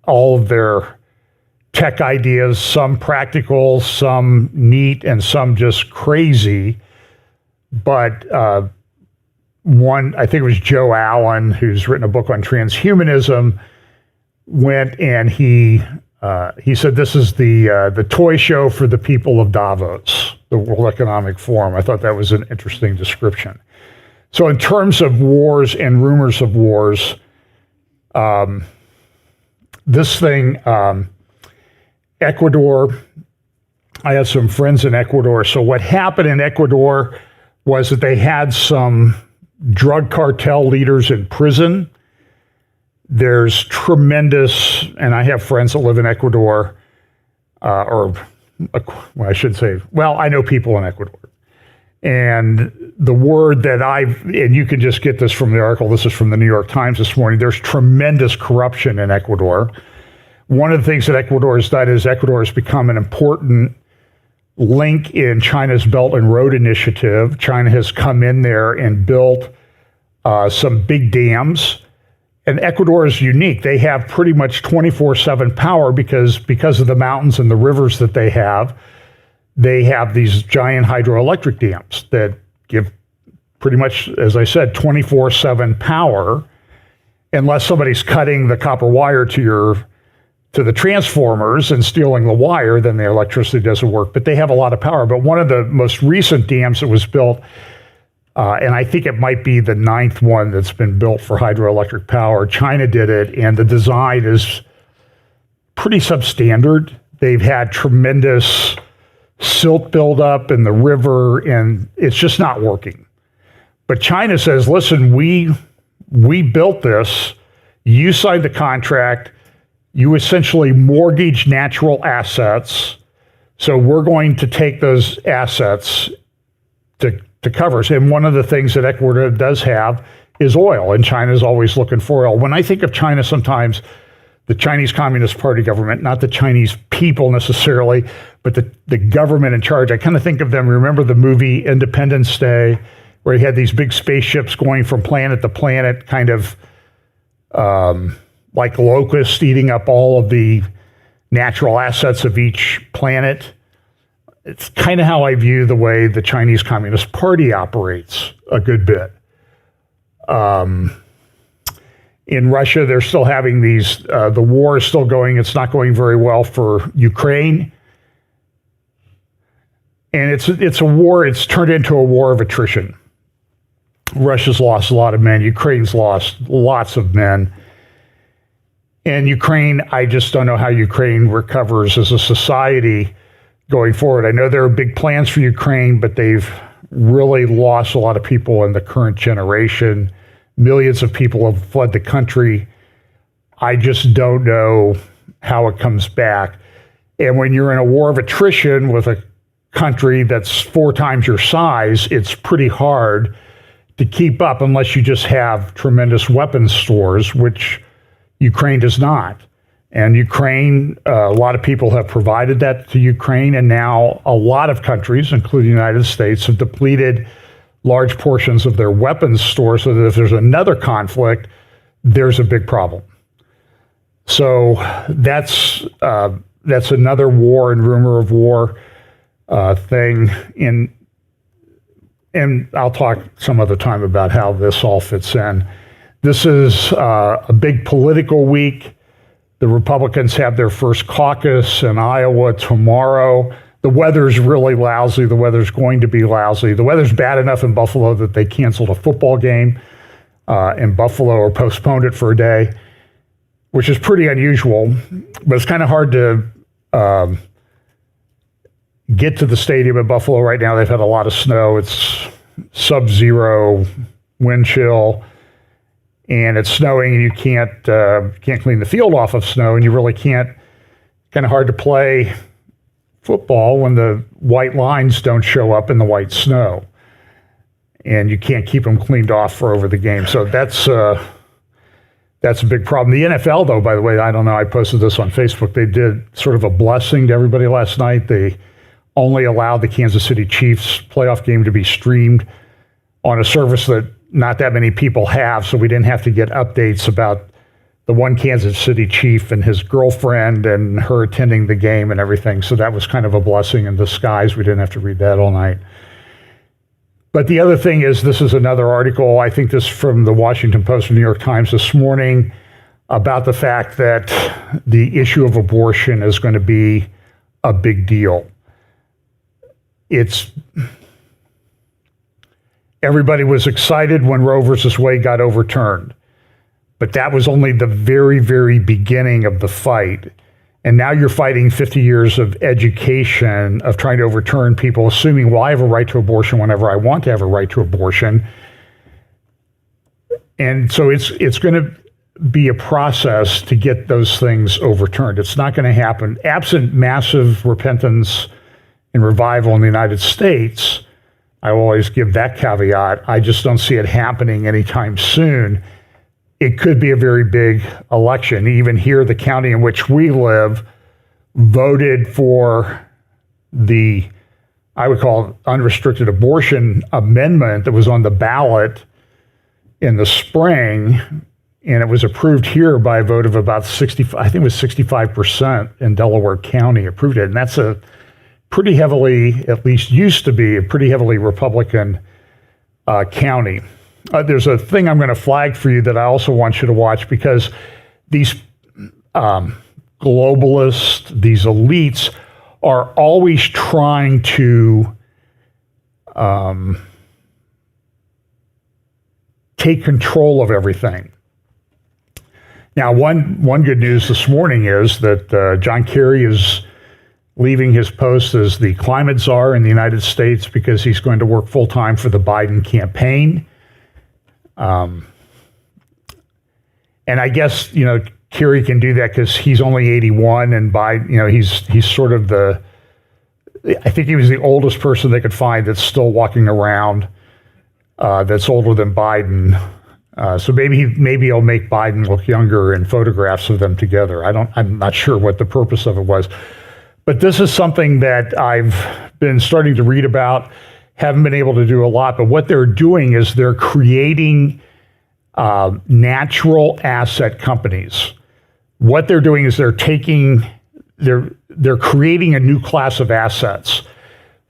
all of their tech ideas, some practical, some neat, and some just crazy. But one, I think it was Joe Allen, who's written a book on transhumanism, went and he said this is the toy show for the people of Davos, the World Economic Forum. I thought that was an interesting description. So in terms of wars and rumors of wars, this thing, Ecuador, I have some friends in Ecuador. So what happened in Ecuador was that they had some drug cartel leaders in prison. There's tremendous, and I have friends that live in Ecuador, I should say, I know people in Ecuador. And the word that and you can just get this from the article, this is from the New York Times this morning, there's tremendous corruption in Ecuador. One of the things that Ecuador has done is Ecuador has become an important link in China's Belt and Road Initiative. China has come in there and built some big dams. And Ecuador is unique. They have pretty much 24/7 power because of the mountains and the rivers that they have. They have these giant hydroelectric dams that give pretty much, as I said, 24/7 power, unless somebody's cutting the copper wire to the transformers and stealing the wire, then the electricity doesn't work. But they have a lot of power. But one of the most recent dams that was built, and I think it might be the 9th one that's been built for hydroelectric power, China did it, and the design is pretty substandard. They've had tremendous silt buildup in the river, and it's just not working. But China says, listen, we built this, you signed the contract, you essentially mortgage natural assets, so we're going to take those assets to cover us. And one of the things that Ecuador does have is oil, and China's always looking for oil. When I think of China sometimes, the Chinese Communist Party government, not the Chinese people necessarily, but the government in charge, I kind of think of them, remember the movie Independence Day, where you had these big spaceships going from planet to planet, kind of like locusts eating up all of the natural assets of each planet. It's kind of how I view the way the Chinese Communist Party operates a good bit. In Russia, they're still having these, the war is still going. It's not going very well for Ukraine. And it's a war, it's turned into a war of attrition. Russia's lost a lot of men. Ukraine's lost lots of men. And Ukraine, I just don't know how Ukraine recovers as a society going forward. I know there are big plans for Ukraine, but they've really lost a lot of people in the current generation. Millions of people have fled the country. I just don't know how it comes back. And when you're in a war of attrition with a country that's 4 times your size, it's pretty hard to keep up unless you just have tremendous weapons stores, which Ukraine does not. And Ukraine, a lot of people have provided that to Ukraine, and now a lot of countries, including the United States, have depleted large portions of their weapons store so that if there's another conflict, there's a big problem. So that's another war and rumor of war thing. And I'll talk some other time about how this all fits in. This is a big political week. The Republicans have their first caucus in Iowa tomorrow. The weather's really lousy. The weather's going to be lousy. The weather's bad enough in Buffalo that they canceled a football game in Buffalo or postponed it for a day, which is pretty unusual. But it's kind of hard to get to the stadium in Buffalo right now. They've had a lot of snow. It's sub-zero wind chill, and it's snowing, and you can't clean the field off of snow, and you really can't. Kind of hard to play football when the white lines don't show up in the white snow, and you can't keep them cleaned off for over the game. So that's a big problem. The NFL, though, by the way, I don't know, I posted this on Facebook. They did sort of a blessing to everybody last night. They only allowed the Kansas City Chiefs playoff game to be streamed on a service that not that many people have, so we didn't have to get updates about the one Kansas City chief and his girlfriend and her attending the game and everything. So that was kind of a blessing in disguise. We didn't have to read that all night. But the other thing is, this is another article, I think this from the Washington Post and New York Times this morning, about the fact that the issue of abortion is going to be a big deal. Everybody was excited when Roe versus Wade got overturned, but that was only the very, very beginning of the fight. And now you're fighting 50 years of education of trying to overturn people, assuming, well, I have a right to abortion whenever I want to have a right to abortion. And so it's going to be a process to get those things overturned. It's not going to happen. Absent massive repentance and revival in the United States, I will always give that caveat. I just don't see it happening anytime soon. It could be a very big election. Even here, the county in which we live voted for the, I would call it, unrestricted abortion amendment that was on the ballot in the spring, and it was approved here by a vote of about 65, I think it was 65% in Delaware County approved it. And that's a pretty heavily, at least used to be, a pretty heavily Republican county. There's a thing I'm going to flag for you that I also want you to watch, because these globalists, these elites, are always trying to take control of everything. Now, one good news this morning is that John Kerry is leaving his post as the climate czar in the United States because he's going to work full-time for the Biden campaign. And I guess, Kerry can do that because he's only 81, and Biden, he's sort of I think he was the oldest person they could find that's still walking around that's older than Biden. So maybe he'll make Biden look younger in photographs of them together. I'm not sure what the purpose of it was. But this is something that I've been starting to read about, haven't been able to do a lot, but what they're doing is they're creating natural asset companies. What they're doing is they're creating a new class of assets.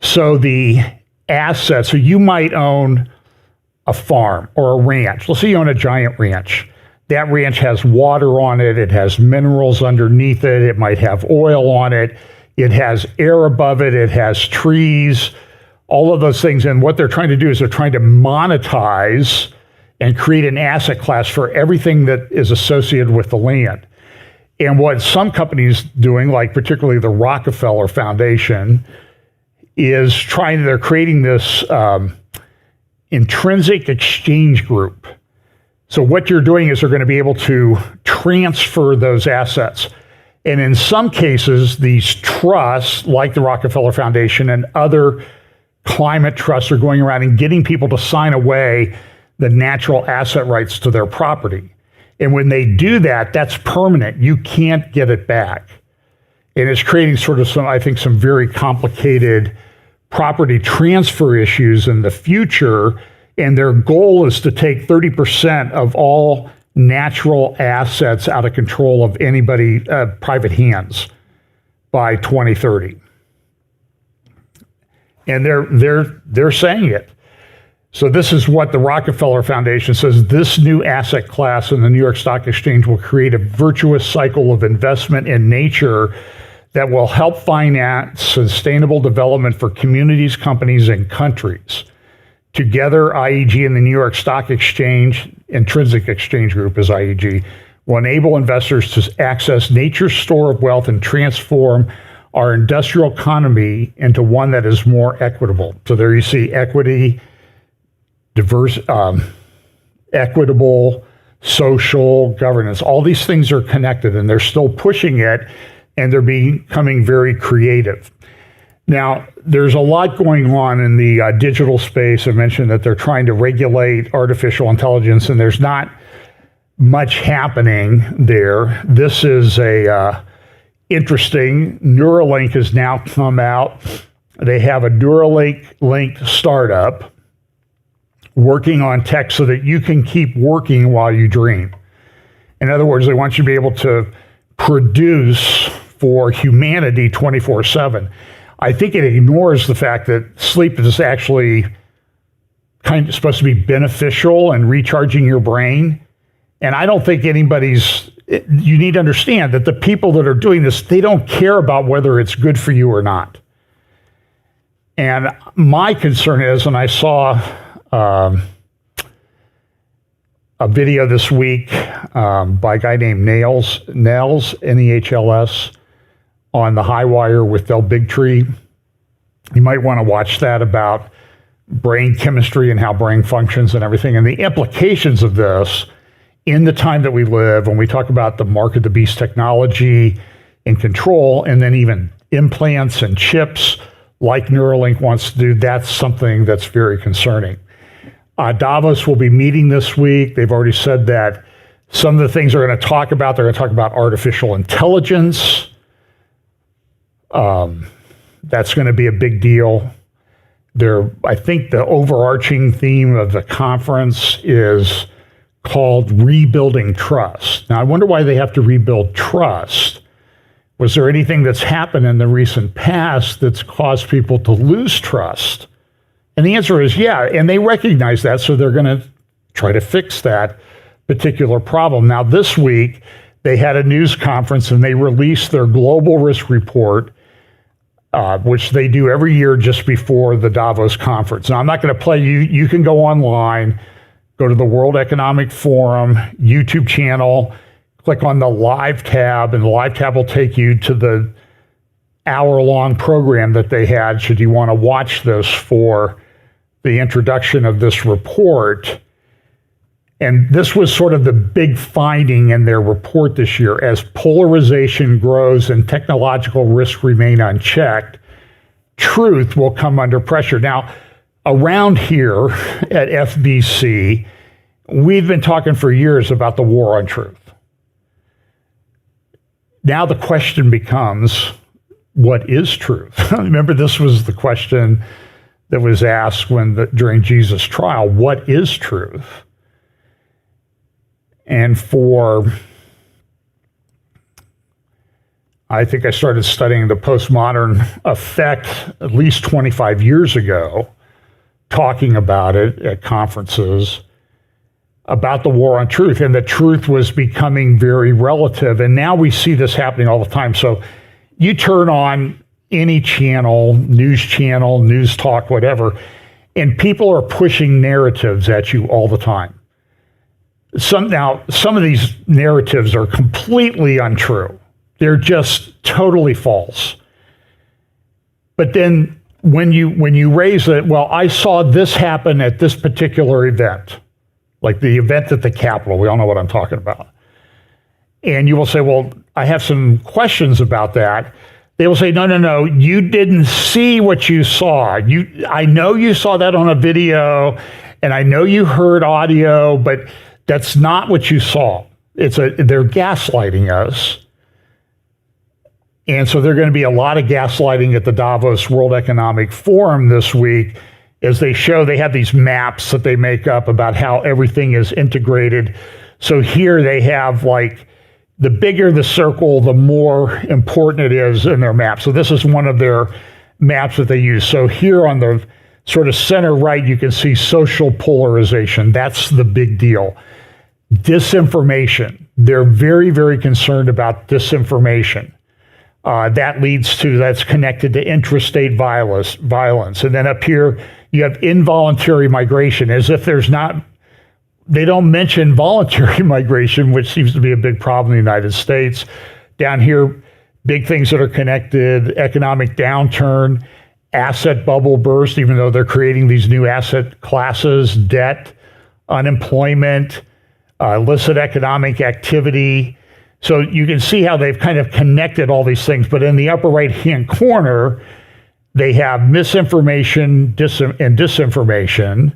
So the assets, so you might own a farm or a ranch. Let's say you own a giant ranch. That ranch has water on it. It has minerals underneath it. It might have oil on it. It has air above it. It has trees, all of those things. And what they're trying to do is they're trying to monetize and create an asset class for everything that is associated with the land. And what some companies doing, like particularly the Rockefeller Foundation, is they're creating this intrinsic exchange group. So what you're doing is they're going to be able to transfer those assets. And in some cases, these trusts, like the Rockefeller Foundation and other climate trusts, are going around and getting people to sign away the natural asset rights to their property. And when they do that, that's permanent. You can't get it back. And it's creating sort of some very complicated property transfer issues in the future. And their goal is to take 30% of all natural assets out of control of anybody, private hands, by 2030. And they're saying it. So this is what the Rockefeller Foundation says. This new asset class in the New York Stock Exchange will create a virtuous cycle of investment in nature that will help finance sustainable development for communities, companies, and countries. Together, IEG and the New York Stock Exchange, Intrinsic Exchange Group is IEG, will enable investors to access nature's store of wealth and transform our industrial economy into one that is more equitable. So there you see equity, diverse, equitable, social, governance. All these things are connected, and they're still pushing it, and they're becoming very creative. Now, there's a lot going on in the digital space. I mentioned that they're trying to regulate artificial intelligence, and there's not much happening there. This is interesting. Neuralink has now come out. They have a Neuralink startup working on tech so that you can keep working while you dream. In other words, they want you to be able to produce for humanity 24/7. I think it ignores the fact that sleep is actually kind of supposed to be beneficial and recharging your brain. And I don't think you need to understand that the people that are doing this, they don't care about whether it's good for you or not. And my concern is, and I saw a video this week by a guy named Nehls, Nehls, on the High Wire with Del Bigtree. You might want to watch that about brain chemistry and how brain functions and everything, and the implications of this in the time that we live when we talk about the mark of the beast technology and control, and then even implants and chips like Neuralink wants to do. That's something that's very concerning. Davos will be meeting this week. They've already said that some of the things they're going to talk about, they're going to talk about artificial intelligence. That's going to be a big deal. I think the overarching theme of the conference is called Rebuilding Trust. Now, I wonder why they have to rebuild trust. Was there anything that's happened in the recent past that's caused people to lose trust? And the answer is yeah, and they recognize that, so they're going to try to fix that particular problem. Now, this week, they had a news conference and they released their global risk report, which they do every year just before the Davos conference. Now, I'm not going to play you. You can go online, go to the World Economic Forum YouTube channel, click on the live tab, and the live tab will take you to the hour-long program that they had, should you want to watch this for the introduction of this report. And this was sort of the big finding in their report this year. As polarization grows and technological risks remain unchecked, truth will come under pressure. Now, around here at FBC, we've been talking for years about the war on truth. Now the question becomes, what is truth? Remember, this was the question that was asked during Jesus' trial. What is truth? And I think I started studying the postmodern effect at least 25 years ago, talking about it at conferences, about the war on truth, and the truth was becoming very relative. And now we see this happening all the time. So you turn on any channel, news talk, whatever, and people are pushing narratives at you all the time. Some of these narratives are completely untrue. They're just totally false. But then when you raise it, well, I saw this happen at this particular event, like the event at the Capitol. We all know what I'm talking about. And you will say, well, I have some questions about that. They will say, no, you didn't see what you saw. I know you saw that on a video, and I know you heard audio, but that's not what you saw. They're gaslighting us. And so there's going to be a lot of gaslighting at the Davos World Economic Forum this week, as they have these maps that they make up about how everything is integrated. So here they have, like, the bigger the circle, the more important it is in their map. So this is one of their maps that they use. So here on the sort of center right, you can see social polarization. That's the big deal. Disinformation. They're very, very concerned about disinformation. That's connected to intrastate violence. And then up here, you have involuntary migration, as if they don't mention voluntary migration, which seems to be a big problem in the United States. Down here, big things that are connected: economic downturn, asset bubble burst, even though they're creating these new asset classes, debt, unemployment, illicit economic activity. So you can see how they've kind of connected all these things. But in the upper right-hand corner, they have misinformation and disinformation.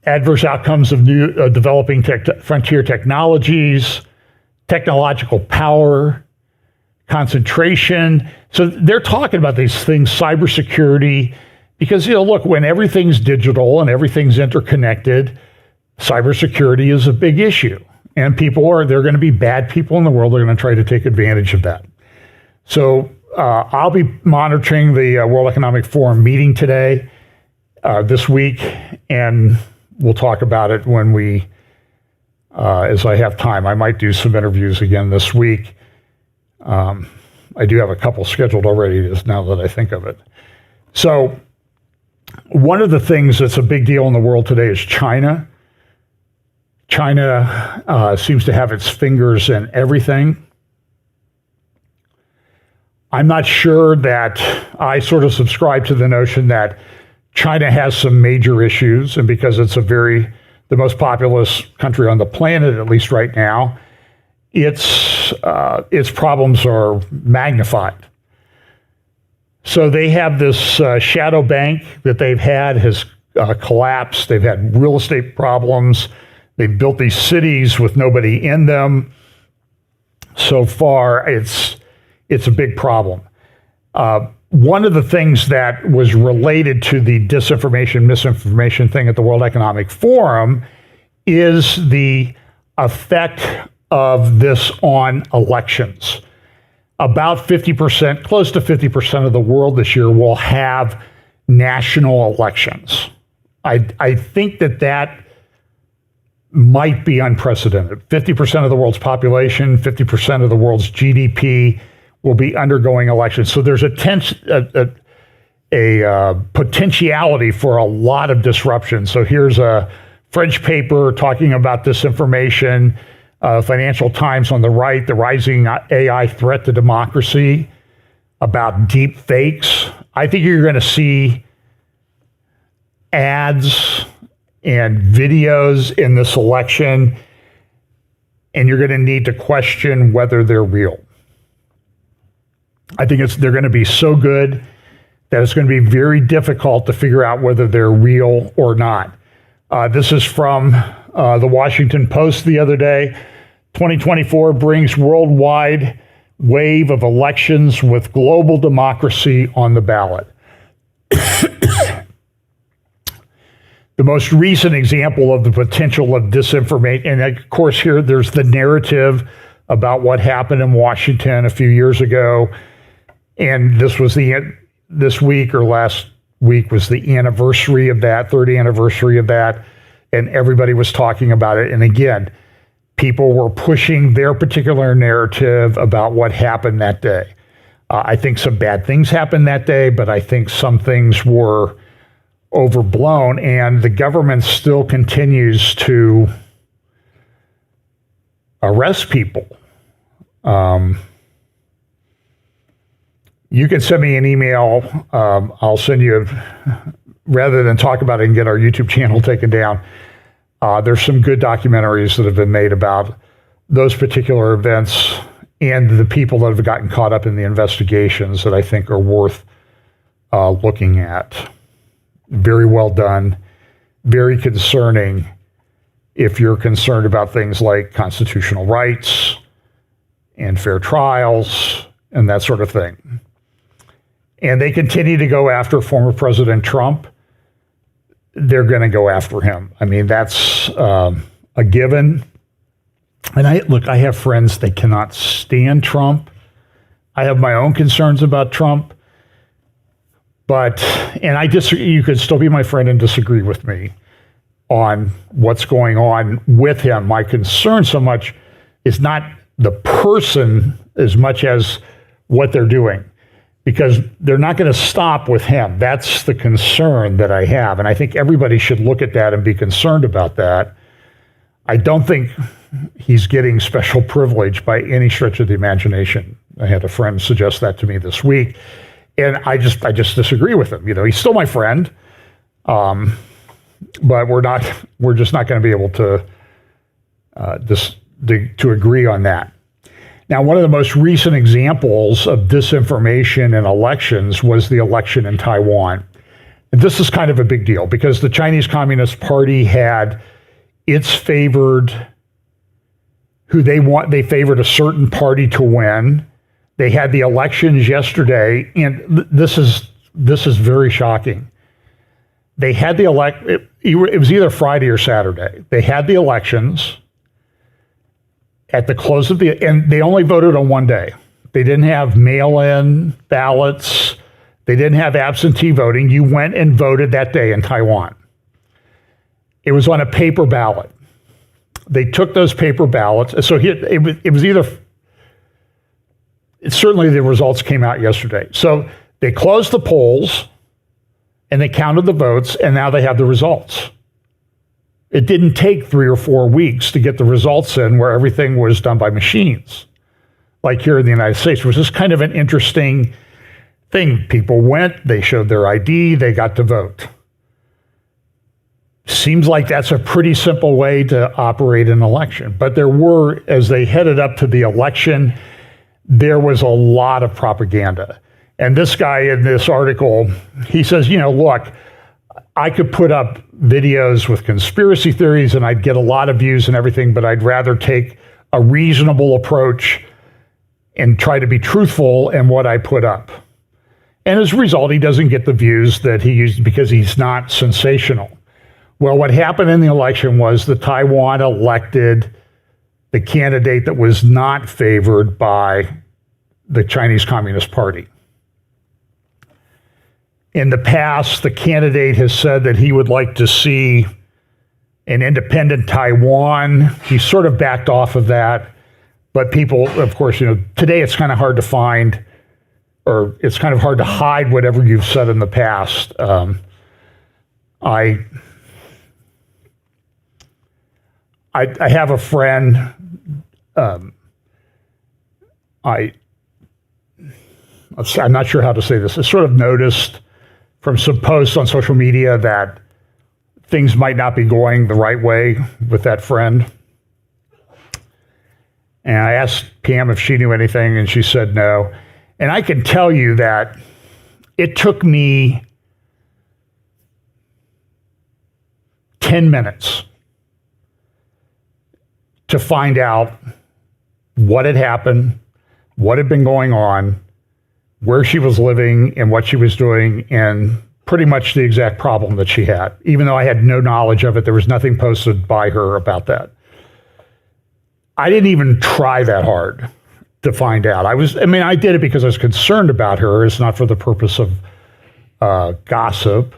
Adverse outcomes of new developing frontier technologies, technological power, concentration. So they're talking about these things, cybersecurity, because, look, when everything's digital and everything's interconnected, cybersecurity is a big issue. And there are going to be bad people in the world that are going to try to take advantage of that. So I'll be monitoring the World Economic Forum meeting today, this week, and we'll talk about it when as I have time. I might do some interviews again this week. I do have a couple scheduled already now that I think of it. So one of the things that's a big deal in the world today is China. China seems to have its fingers in everything. I'm not sure that I sort of subscribe to the notion that China has some major issues, and because it's the most populous country on the planet, at least right now, its problems are magnified. So they have this shadow bank that they've had has collapsed. They've had real estate problems. They've built these cities with nobody in them. So far, it's a big problem. One of the things that was related to the disinformation, misinformation thing at the World Economic Forum is the effect of this on elections. About 50%, close to 50% of the world this year will have national elections. I think that might be unprecedented. 50% of the world's population, 50% of the world's GDP will be undergoing elections. So there's a potentiality for a lot of disruption. So here's a French paper talking about disinformation, Financial Times on the right, the rising AI threat to democracy, about deep fakes. I think you're going to see ads and videos in this election, and you're going to need to question whether they're real. I think they're going to be so good that it's going to be very difficult to figure out whether they're real or not. This is from the Washington Post the other day. 2024 brings worldwide wave of elections with global democracy on the ballot. The most recent example of the potential of disinformation, and of course here there's the narrative about what happened in Washington a few years ago, and this week or last week was the anniversary of that, third anniversary of that, and everybody was talking about it. And again, people were pushing their particular narrative about what happened that day. I think some bad things happened that day, but I think some things were overblown, and the government still continues to arrest people. You can send me an email. I'll send you, rather than talk about it and get our YouTube channel taken down, there's some good documentaries that have been made about those particular events and the people that have gotten caught up in the investigations that I think are worth looking at. Very well done, very concerning if you're concerned about things like constitutional rights and fair trials and that sort of thing. And they continue to go after former President Trump. They're going to go after him. I mean, that's a given. And I have friends that cannot stand Trump. I have my own concerns about Trump. You could still be my friend and disagree with me on what's going on with him. My concern so much is not the person as much as what they're doing, because they're not going to stop with him. That's the concern that I have. And I think everybody should look at that and be concerned about that. I don't think he's getting special privilege by any stretch of the imagination. I had a friend suggest that to me this week. And I just disagree with him. He's still my friend, but we're just not going to be able to agree on that. Now, one of the most recent examples of disinformation in elections was the election in Taiwan. And this is kind of a big deal because the Chinese Communist Party had its favored, they favored a certain party to win. They had the elections yesterday, and this is very shocking. They had the it was either Friday or Saturday. They had the elections at the close of and they only voted on one day. They didn't have mail-in ballots. They didn't have absentee voting. You went and voted that day in Taiwan. It was on a paper ballot. They took those paper ballots. So it was either, certainly the results came out yesterday. So they closed the polls and they counted the votes, and now they have the results. It didn't take 3 or 4 weeks to get the results in where everything was done by machines, like here in the United States, which is kind of an interesting thing. People went, they showed their ID, they got to vote. Seems like that's a pretty simple way to operate an election. But there were, as they headed up to the election, there was a lot of propaganda. And this guy in this article, he says, look, I could put up videos with conspiracy theories and I'd get a lot of views and everything, but I'd rather take a reasonable approach and try to be truthful in what I put up. And as a result, he doesn't get the views that he used because he's not sensational. Well, what happened in the election was that Taiwan elected the candidate that was not favored by the Chinese Communist Party. In the past, the candidate has said that he would like to see an independent Taiwan. He sort of backed off of that. But people, of course, today it's kind of hard to find, or it's kind of hard to hide whatever you've said in the past. I have a friend. I'm not sure how to say this. I sort of noticed from some posts on social media that things might not be going the right way with that friend. And I asked Pam if she knew anything, and she said no. And I can tell you that it took me 10 minutes to find out what had happened, what had been going on, where she was living and what she was doing, and pretty much the exact problem that she had. Even though I had no knowledge of it, there was nothing posted by her about that. I didn't even try that hard to find out. I did it because I was concerned about her. It's not for the purpose of gossip.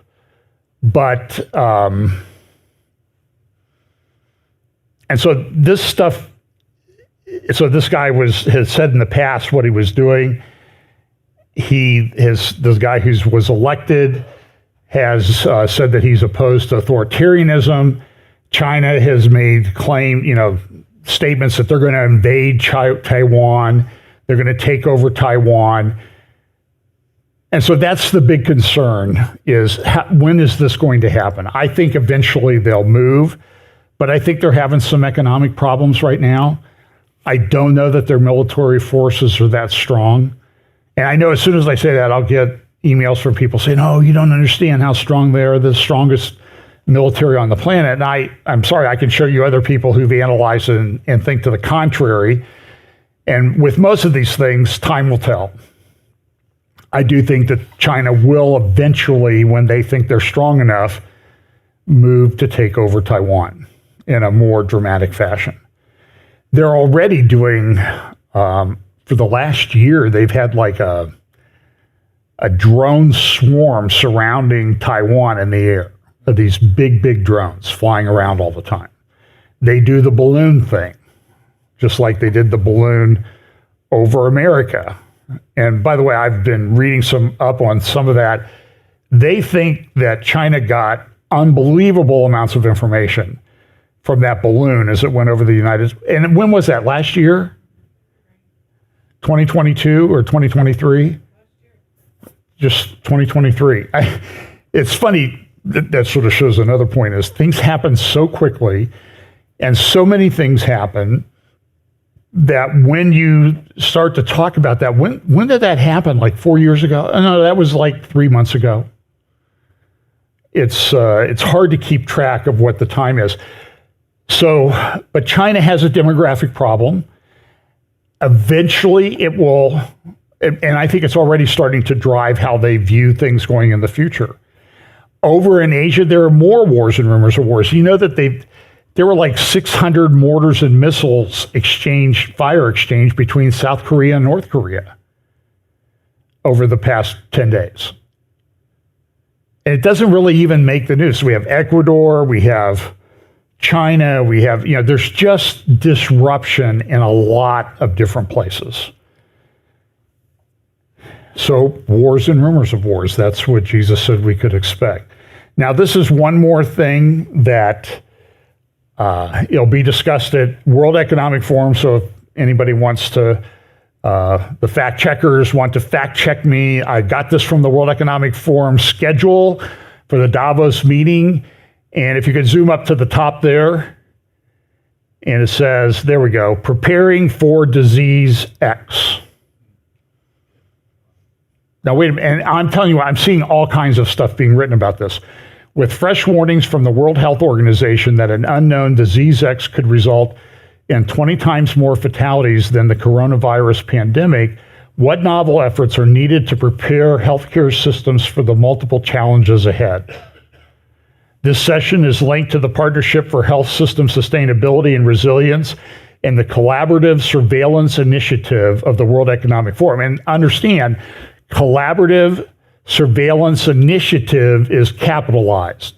But, and so this guy has said in the past what he was doing. This guy who was elected has said that he's opposed to authoritarianism. China has made statements that they're going to invade Taiwan. They're going to take over Taiwan. And so that's the big concern is when is this going to happen? I think eventually they'll move, but I think they're having some economic problems right now. I don't know that their military forces are that strong. And I know as soon as I say that, I'll get emails from people saying, oh, you don't understand how strong they are, the strongest military on the planet. And I'm sorry, I can show you other people who've analyzed it and think to the contrary. And with most of these things, time will tell. I do think that China will eventually, when they think they're strong enough, move to take over Taiwan in a more dramatic fashion. They're already doing, for the last year, they've had like a drone swarm surrounding Taiwan in the air. These big drones flying around all the time. They do the balloon thing, just like they did the balloon over America. And by the way, I've been reading up on some of that. They think that China got unbelievable amounts of information from that balloon as it went over the United States. And when was that? Last year? 2022 or 2023? Just 2023. It's funny. That sort of shows another point is things happen so quickly and so many things happen that when you start to talk about that, when did that happen? Like 4 years ago? Oh, no, that was like 3 months ago. It's hard to keep track of what the time is. So, but China has a demographic problem. Eventually it will, and I think it's already starting to drive how they view things going in the future. Over in Asia, there are more wars and rumors of wars. You know that there were like 600 mortars and missiles fire exchange between South Korea and North Korea over the past 10 days. And it doesn't really even make the news. We have Ecuador, we have China, we have, there's just disruption in a lot of different places. So wars and rumors of wars, that's what Jesus said we could expect. Now, this is one more thing that it'll be discussed at World Economic Forum. So if anybody wants to, the fact checkers want to fact check me, I got this from the World Economic Forum schedule for the Davos meeting. And if you could zoom up to the top there, and it says, there we go, preparing for disease X. Now, wait a minute, and I'm telling you, I'm seeing all kinds of stuff being written about this. With fresh warnings from the World Health Organization that an unknown disease X could result in 20 times more fatalities than the coronavirus pandemic, what novel efforts are needed to prepare healthcare systems for the multiple challenges ahead? This session is linked to the Partnership for Health System Sustainability and Resilience and the Collaborative Surveillance Initiative of the World Economic Forum. And understand, Collaborative Surveillance Initiative is capitalized.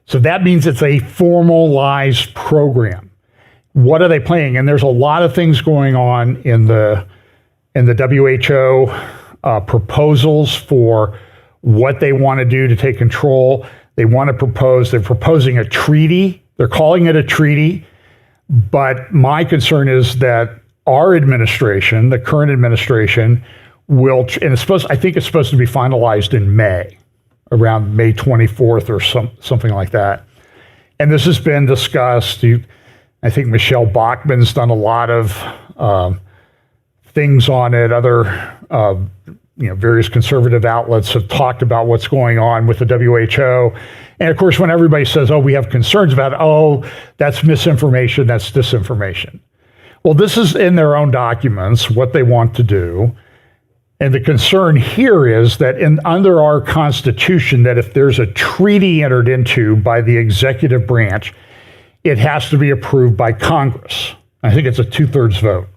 So that means it's a formalized program. What are they planning? And there's a lot of things going on in the WHO proposals for what they want to do to take control. They're proposing a treaty. They're calling it a treaty. But my concern is that our administration, the current administration, I think it's supposed to be finalized in May, around May 24th or something like that. And this has been discussed. I think Michelle Bachmann's done a lot of things on it. Other, various conservative outlets have talked about what's going on with the WHO. And of course, when everybody says, we have concerns about it, that's misinformation, that's disinformation. Well, this is in their own documents, what they want to do. And the concern here is that under our Constitution, that if there's a treaty entered into by the executive branch, it has to be approved by Congress. I think it's a 2/3 vote.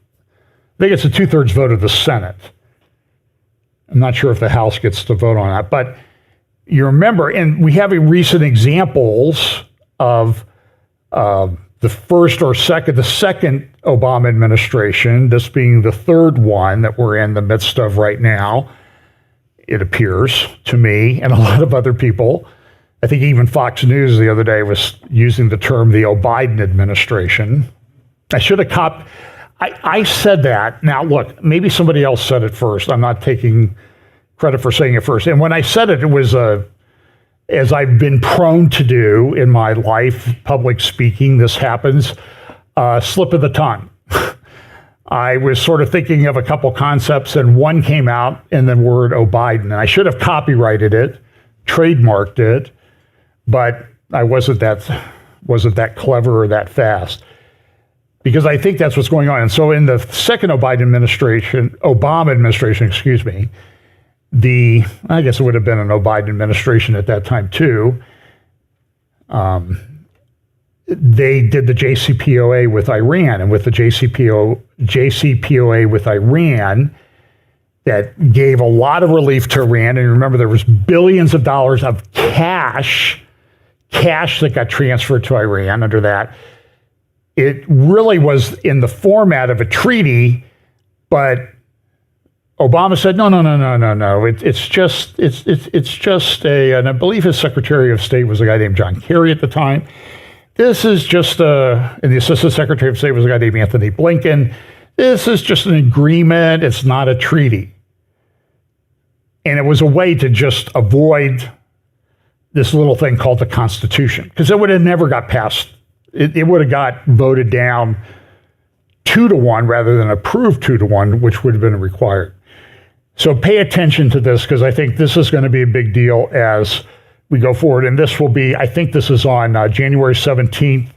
I think it's a 2/3 vote of the Senate. I'm not sure if the House gets to vote on that, but you remember, and we have recent examples of the second Obama administration, this being the third one that we're in the midst of right now, it appears to me and a lot of other people. I think even Fox News the other day was using the term the Biden administration. I should have I said that. Now, look, maybe somebody else said it first. I'm not taking credit for saying it first. And when I said it, it was as I've been prone to do in my life, public speaking, this happens, slip of the tongue. I was sort of thinking of a couple concepts, and one came out in the word Biden. And I should have copyrighted it, trademarked it, but I wasn't that clever or that fast. Because I think that's what's going on. And so in the second Obama administration, I guess it would have been an Biden administration at that time too, they did the JCPOA with Iran. And with the JCPOA with Iran, that gave a lot of relief to Iran. And remember, there was billions of dollars of cash that got transferred to Iran under that. It really was in the format of a treaty, but Obama said, no. It's just and I believe his Secretary of State was a guy named John Kerry at the time. This is just and the Assistant Secretary of State was a guy named Anthony Blinken. This is just an agreement. It's not a treaty. And it was a way to just avoid this little thing called the Constitution, because it would have never got passed. It would have got voted down 2-1 rather than approved 2-1, which would have been required. So pay attention to this, because I think this is going to be a big deal as we go forward. And this will be, I think this is on January 17th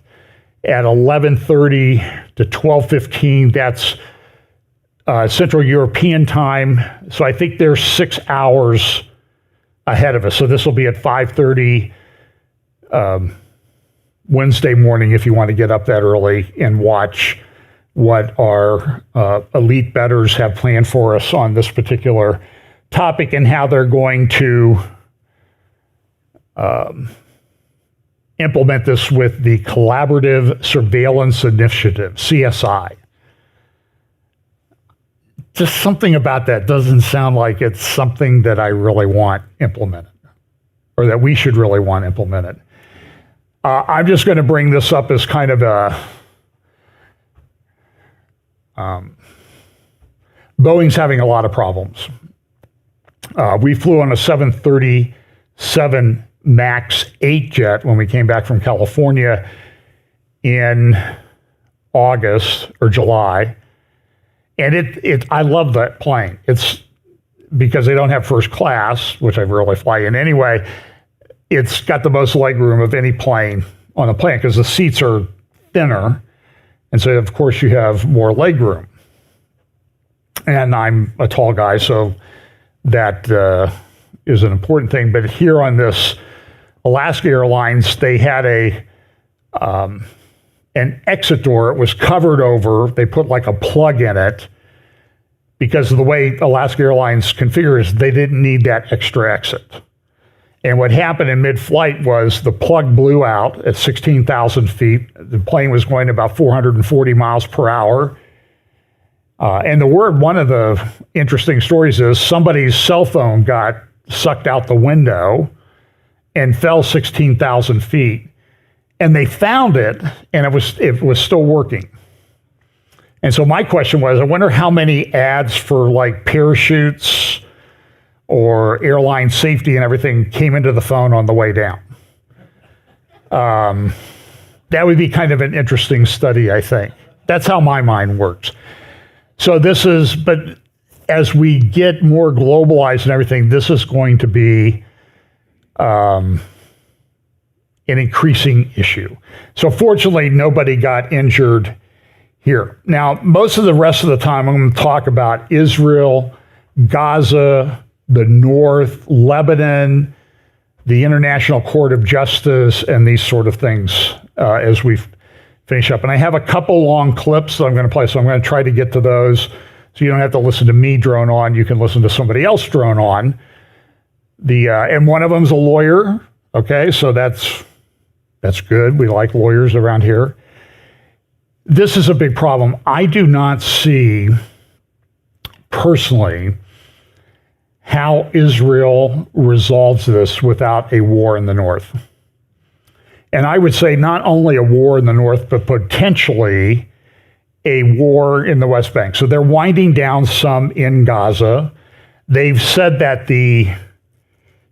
at 11:30 to 12:15. That's Central European time. So I think they're 6 hours ahead of us. So this will be at 5:30 Wednesday morning if you want to get up that early and watch what our elite bettors have planned for us on this particular topic and how they're going to implement this with the Collaborative Surveillance Initiative, CSI. Just something about that doesn't sound like it's something that I really want implemented or that we should really want implemented. I'm just going to bring this up as kind of a Boeing's having a lot of problems. We flew on a 737 MAX 8 jet when we came back from California in August or July. And I love that plane. It's because they don't have first class, which I rarely fly in anyway. It's got the most legroom of any plane on the plane because the seats are thinner. And so, of course, you have more legroom. And I'm a tall guy, so that is an important thing. But here on this Alaska Airlines, they had an exit door. It was covered over. They put like a plug in it because of the way Alaska Airlines configures, they didn't need that extra exit. And what happened in mid-flight was the plug blew out at 16,000 feet. The plane was going about 440 miles per hour. And one of the interesting stories is somebody's cell phone got sucked out the window and fell 16,000 feet. And they found it, and it was still working. And so my question was, I wonder how many ads for like parachutes or airline safety and everything came into the phone on the way down. That would be kind of an interesting study, I think. That's how my mind works. So but as we get more globalized and everything, this is going to be an increasing issue. So fortunately, nobody got injured here. Now, most of the rest of the time, I'm going to talk about Israel, Gaza, the North, Lebanon, the International Court of Justice, and these sort of things as we finish up. And I have a couple long clips that I'm going to play, so I'm going to try to get to those so you don't have to listen to me drone on. You can listen to somebody else drone on. And one of them's a lawyer. Okay, so that's good. We like lawyers around here. This is a big problem. I do not see personally how Israel resolves this without a war in the north. And I would say not only a war in the north, but potentially a war in the West Bank. So they're winding down some in Gaza. They've said that the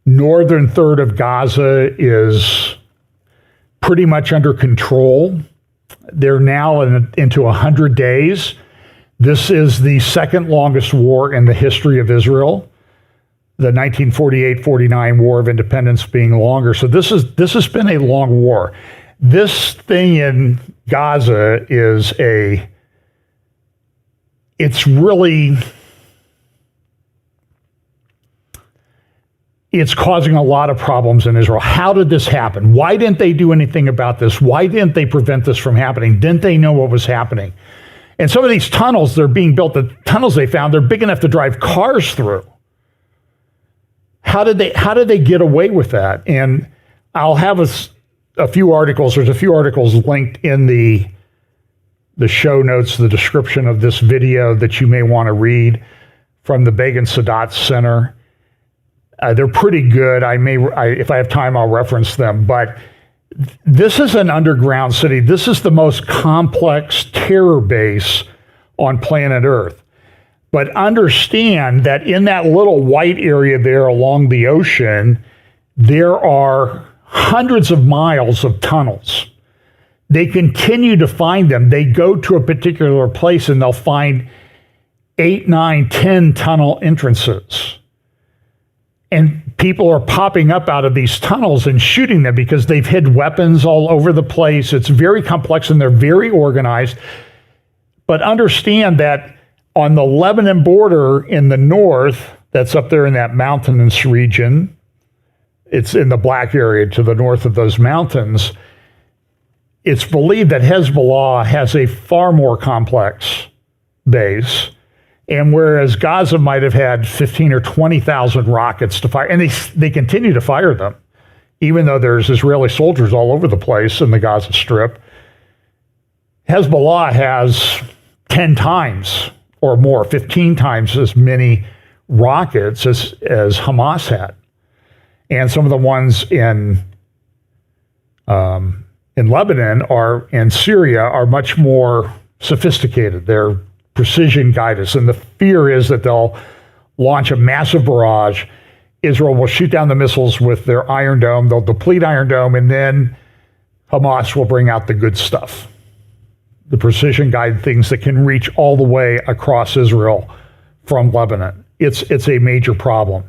northern third of Gaza is pretty much under control. They're now into 100 days. This is the second longest war in the history of Israel. The 1948-49 War of Independence being longer. So this has been a long war. This thing in Gaza it's causing a lot of problems in Israel. How did this happen? Why didn't they do anything about this? Why didn't they prevent this from happening? Didn't they know what was happening? And some of these tunnels, they're being built, the tunnels they found, they're big enough to drive cars through. How did they get away with that? And I'll have a few articles. There's a few articles linked in the show notes, the description of this video that you may want to read from the Begin Sadat Center. They're pretty good. If I have time, I'll reference them. But this is an underground city. This is the most complex terror base on planet Earth. But understand that in that little white area there along the ocean, there are hundreds of miles of tunnels. They continue to find them. They go to a particular place and they'll find 8, 9, 10 tunnel entrances. And people are popping up out of these tunnels and shooting them because they've hid weapons all over the place. It's very complex and they're very organized. But understand that On the Lebanon border in the north, that's up there in that mountainous region, it's in the black area to the north of those mountains, it's believed that Hezbollah has a far more complex base. And whereas Gaza might have had 15 or 20,000 rockets to fire, and they continue to fire them, even though there's Israeli soldiers all over the place in the Gaza Strip, Hezbollah has 10 times or more, 15 times as many rockets as Hamas had. And some of the ones in Lebanon and Syria are much more sophisticated. They're precision guidance. And the fear is that they'll launch a massive barrage. Israel will shoot down the missiles with their Iron Dome. They'll deplete Iron Dome, and then Hamas will bring out the good stuff, the precision guided things that can reach all the way across Israel from Lebanon. It's a major problem.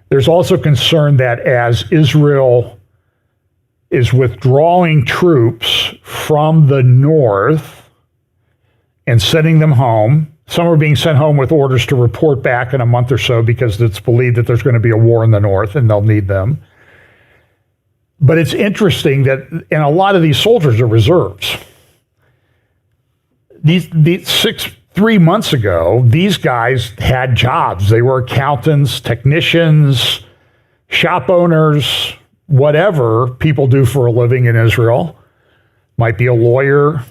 There's also concern that as Israel is withdrawing troops from the north and sending them home, some are being sent home with orders to report back in a month or so because it's believed that there's going to be a war in the north and they'll need them. But it's interesting that, and a lot of these soldiers are reserves. These 3 months ago, these guys had jobs. They were accountants, technicians, shop owners, whatever people do for a living in Israel. Might be a lawyer,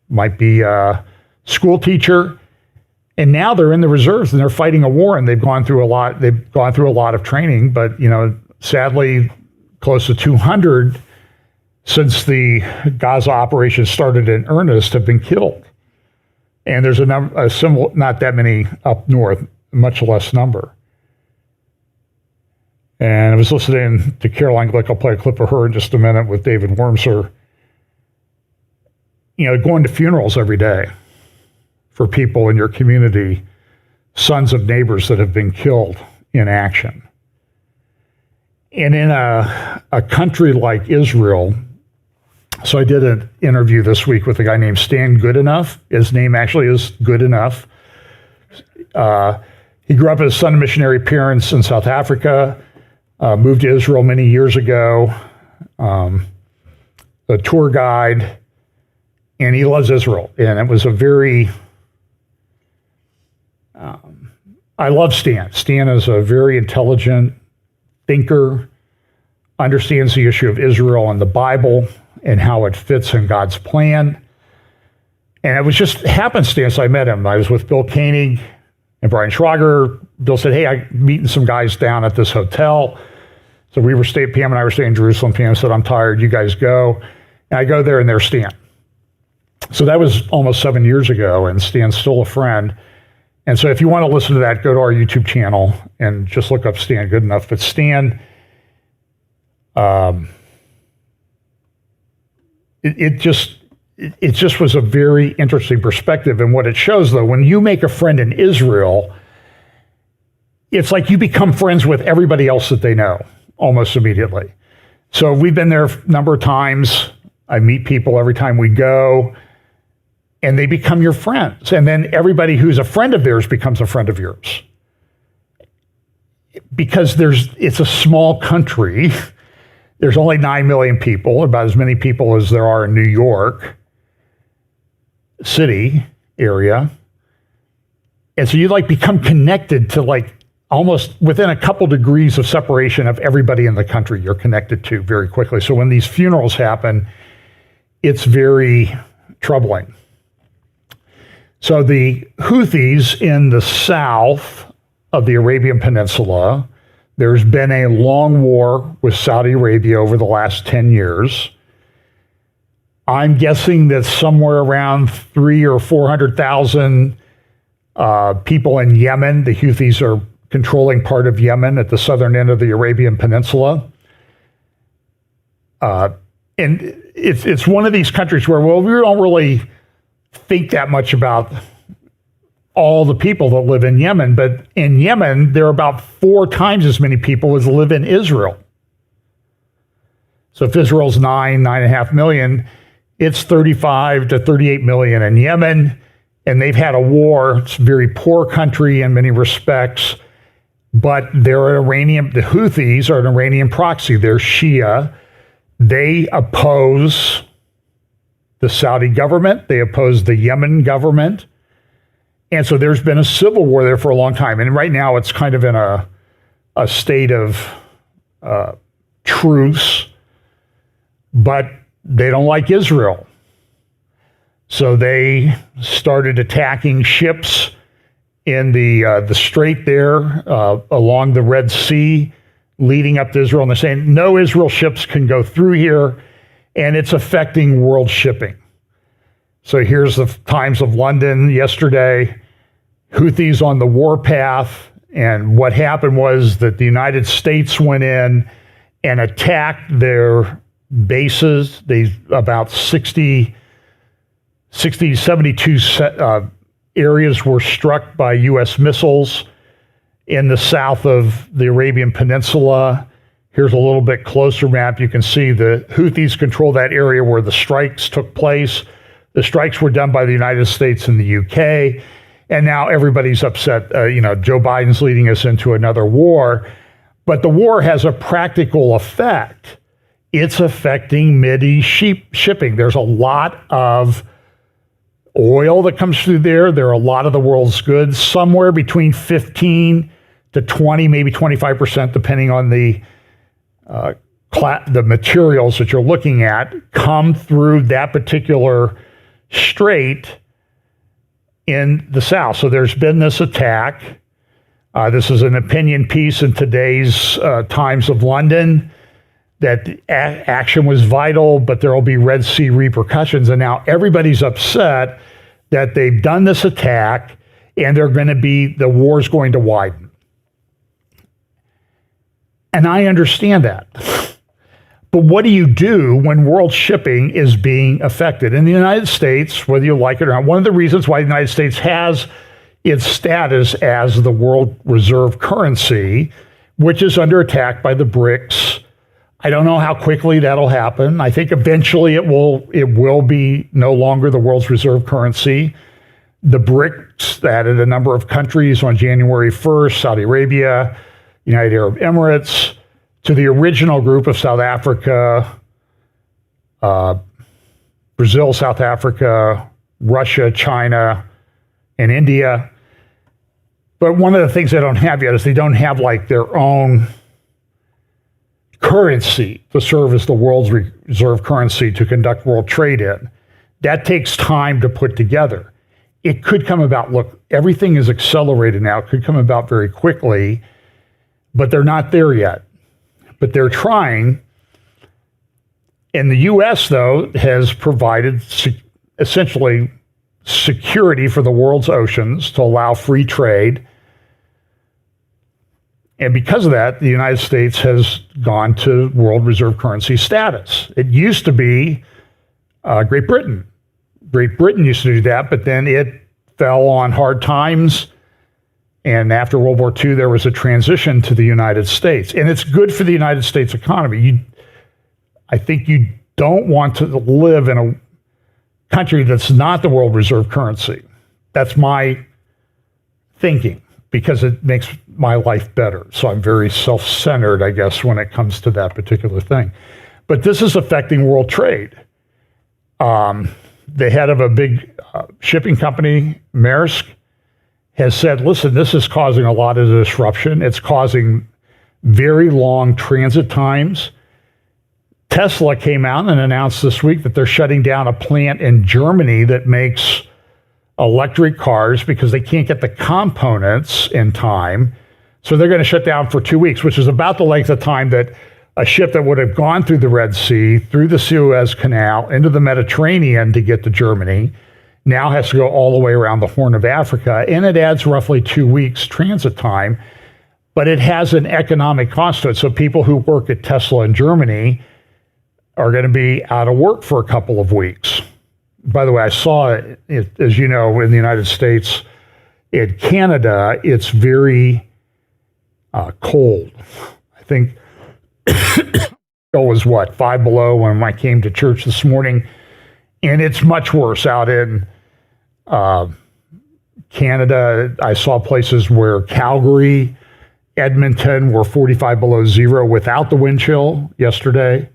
might be a school teacher. And now they're in the reserves and they're fighting a war, and they've gone through a lot. They've gone through a lot of training, but sadly, close to 200 since the Gaza operation started in earnest have been killed. And there's a similar, not that many up north, much less number. And I was listening to Caroline Glick. I'll play a clip of her in just a minute with David Wormser. Going to funerals every day for people in your community, sons of neighbors that have been killed in action. And in a country like Israel, so I did an interview this week with a guy named Stan Goodenough. His name actually is Goodenough. He grew up as a son of missionary parents in South Africa, moved to Israel many years ago, a tour guide, and he loves Israel. And it was a very, I love Stan. Stan is a very intelligent thinker, understands the issue of Israel and the Bible and how it fits in God's plan. And it was just happenstance I met him. I was with Bill Koenig and Brian Schrager. Bill said, hey, I'm meeting some guys down at this hotel. So Pam and I were staying in Jerusalem. Pam said, I'm tired, you guys go. And I go there and there's Stan. So that was almost 7 years ago, and Stan's still a friend. And so if you want to listen to that, go to our YouTube channel and just look up Stan Goodenough. But Stan, it just was a very interesting perspective. And what it shows, though, when you make a friend in Israel, it's like you become friends with everybody else that they know almost immediately. So we've been there a number of times. I meet people every time we go, and they become your friends. And then everybody who's a friend of theirs becomes a friend of yours. Because it's a small country. There's only 9 million people, about as many people as there are in New York City area. And so you become connected to almost within a couple degrees of separation of everybody in the country you're connected to very quickly. So when these funerals happen, it's very troubling. So the Houthis in the south of the Arabian Peninsula, there's been a long war with Saudi Arabia over the last 10 years. I'm guessing that somewhere around 300,000 or 400,000 people in Yemen. The Houthis are controlling part of Yemen at the southern end of the Arabian Peninsula. And it's one of these countries where, we don't really think that much about all the people that live in Yemen, but in Yemen, there are about 4 times as many people as live in Israel. So if Israel's 9.5 million, it's 35 to 38 million in Yemen, And they've had a war. It's a very poor country in many respects, but they're an Iranian, the Houthis are an Iranian proxy. They're Shia. They oppose the Saudi government. They oppose the Yemen government. And so there's been a civil war there for a long time. And right now it's kind of in a state of truce, but they don't like Israel. So they started attacking ships in the strait there along the Red Sea, leading up to Israel. And they're saying, no Israel ships can go through here, and it's affecting world shipping. So here's the Times of London yesterday, Houthis on the warpath. And what happened was that the United States went in and attacked their bases. About 72 areas were struck by U.S. missiles in the south of the Arabian Peninsula. Here's a little bit closer map. You can see the Houthis control that area where the strikes took place. The strikes were done by the United States and the UK. And now everybody's upset. Joe Biden's leading us into another war. But the war has a practical effect. It's affecting Mideast shipping. There's a lot of oil that comes through there. There are a lot of the world's goods, somewhere between 15 to 20, maybe 25%, depending on the materials that you're looking at, come through that particular strait in the south. So there's been this attack. This is an opinion piece in today's Times of London, that action was vital, but there will be Red Sea repercussions. And now everybody's upset that they've done this attack and the war's going to widen. And I understand that. But what do you do when world shipping is being affected? In the United States, whether you like it or not, one of the reasons why the United States has its status as the world reserve currency, which is under attack by the BRICS. I don't know how quickly that'll happen. I think eventually it will be no longer the world's reserve currency. The BRICS added a number of countries on January 1st, Saudi Arabia, United Arab Emirates, to the original group of South Africa, Brazil, South Africa, Russia, China, and India. But one of the things they don't have yet is they don't have like their own currency to serve as the world's reserve currency to conduct world trade in. That takes time to put together. It could come about, look, everything is accelerated now. It could come about very quickly, but they're not there yet. But they're trying. And the U.S., though, has provided essentially security for the world's oceans to allow free trade. And because of that, the United States has gone to world reserve currency status. It used to be Great Britain. Great Britain used to do that, but then it fell on hard times. And after World War II, there was a transition to the United States. And it's good for the United States economy. I think you don't want to live in a country that's not the world reserve currency. That's my thinking, because it makes my life better. So I'm very self-centered, I guess, when it comes to that particular thing. But this is affecting world trade. The head of a big shipping company, Maersk, has said, listen, this is causing a lot of disruption. It's causing very long transit times. Tesla came out and announced this week that they're shutting down a plant in Germany that makes electric cars because they can't get the components in time. So they're going to shut down for 2 weeks, which is about the length of time that a ship that would have gone through the Red Sea, through the Suez Canal, into the Mediterranean to get to Germany, now has to go all the way around the Horn of Africa, and it adds roughly 2 weeks transit time, but it has an economic cost to it. So people who work at Tesla in Germany are going to be out of work for a couple of weeks. By the way, I saw it, as you know, in the United States. In Canada, it's very cold. I think it was 5 below when I came to church this morning. And it's much worse out in Canada, I saw places where Calgary, Edmonton were 45 below zero without the wind chill yesterday.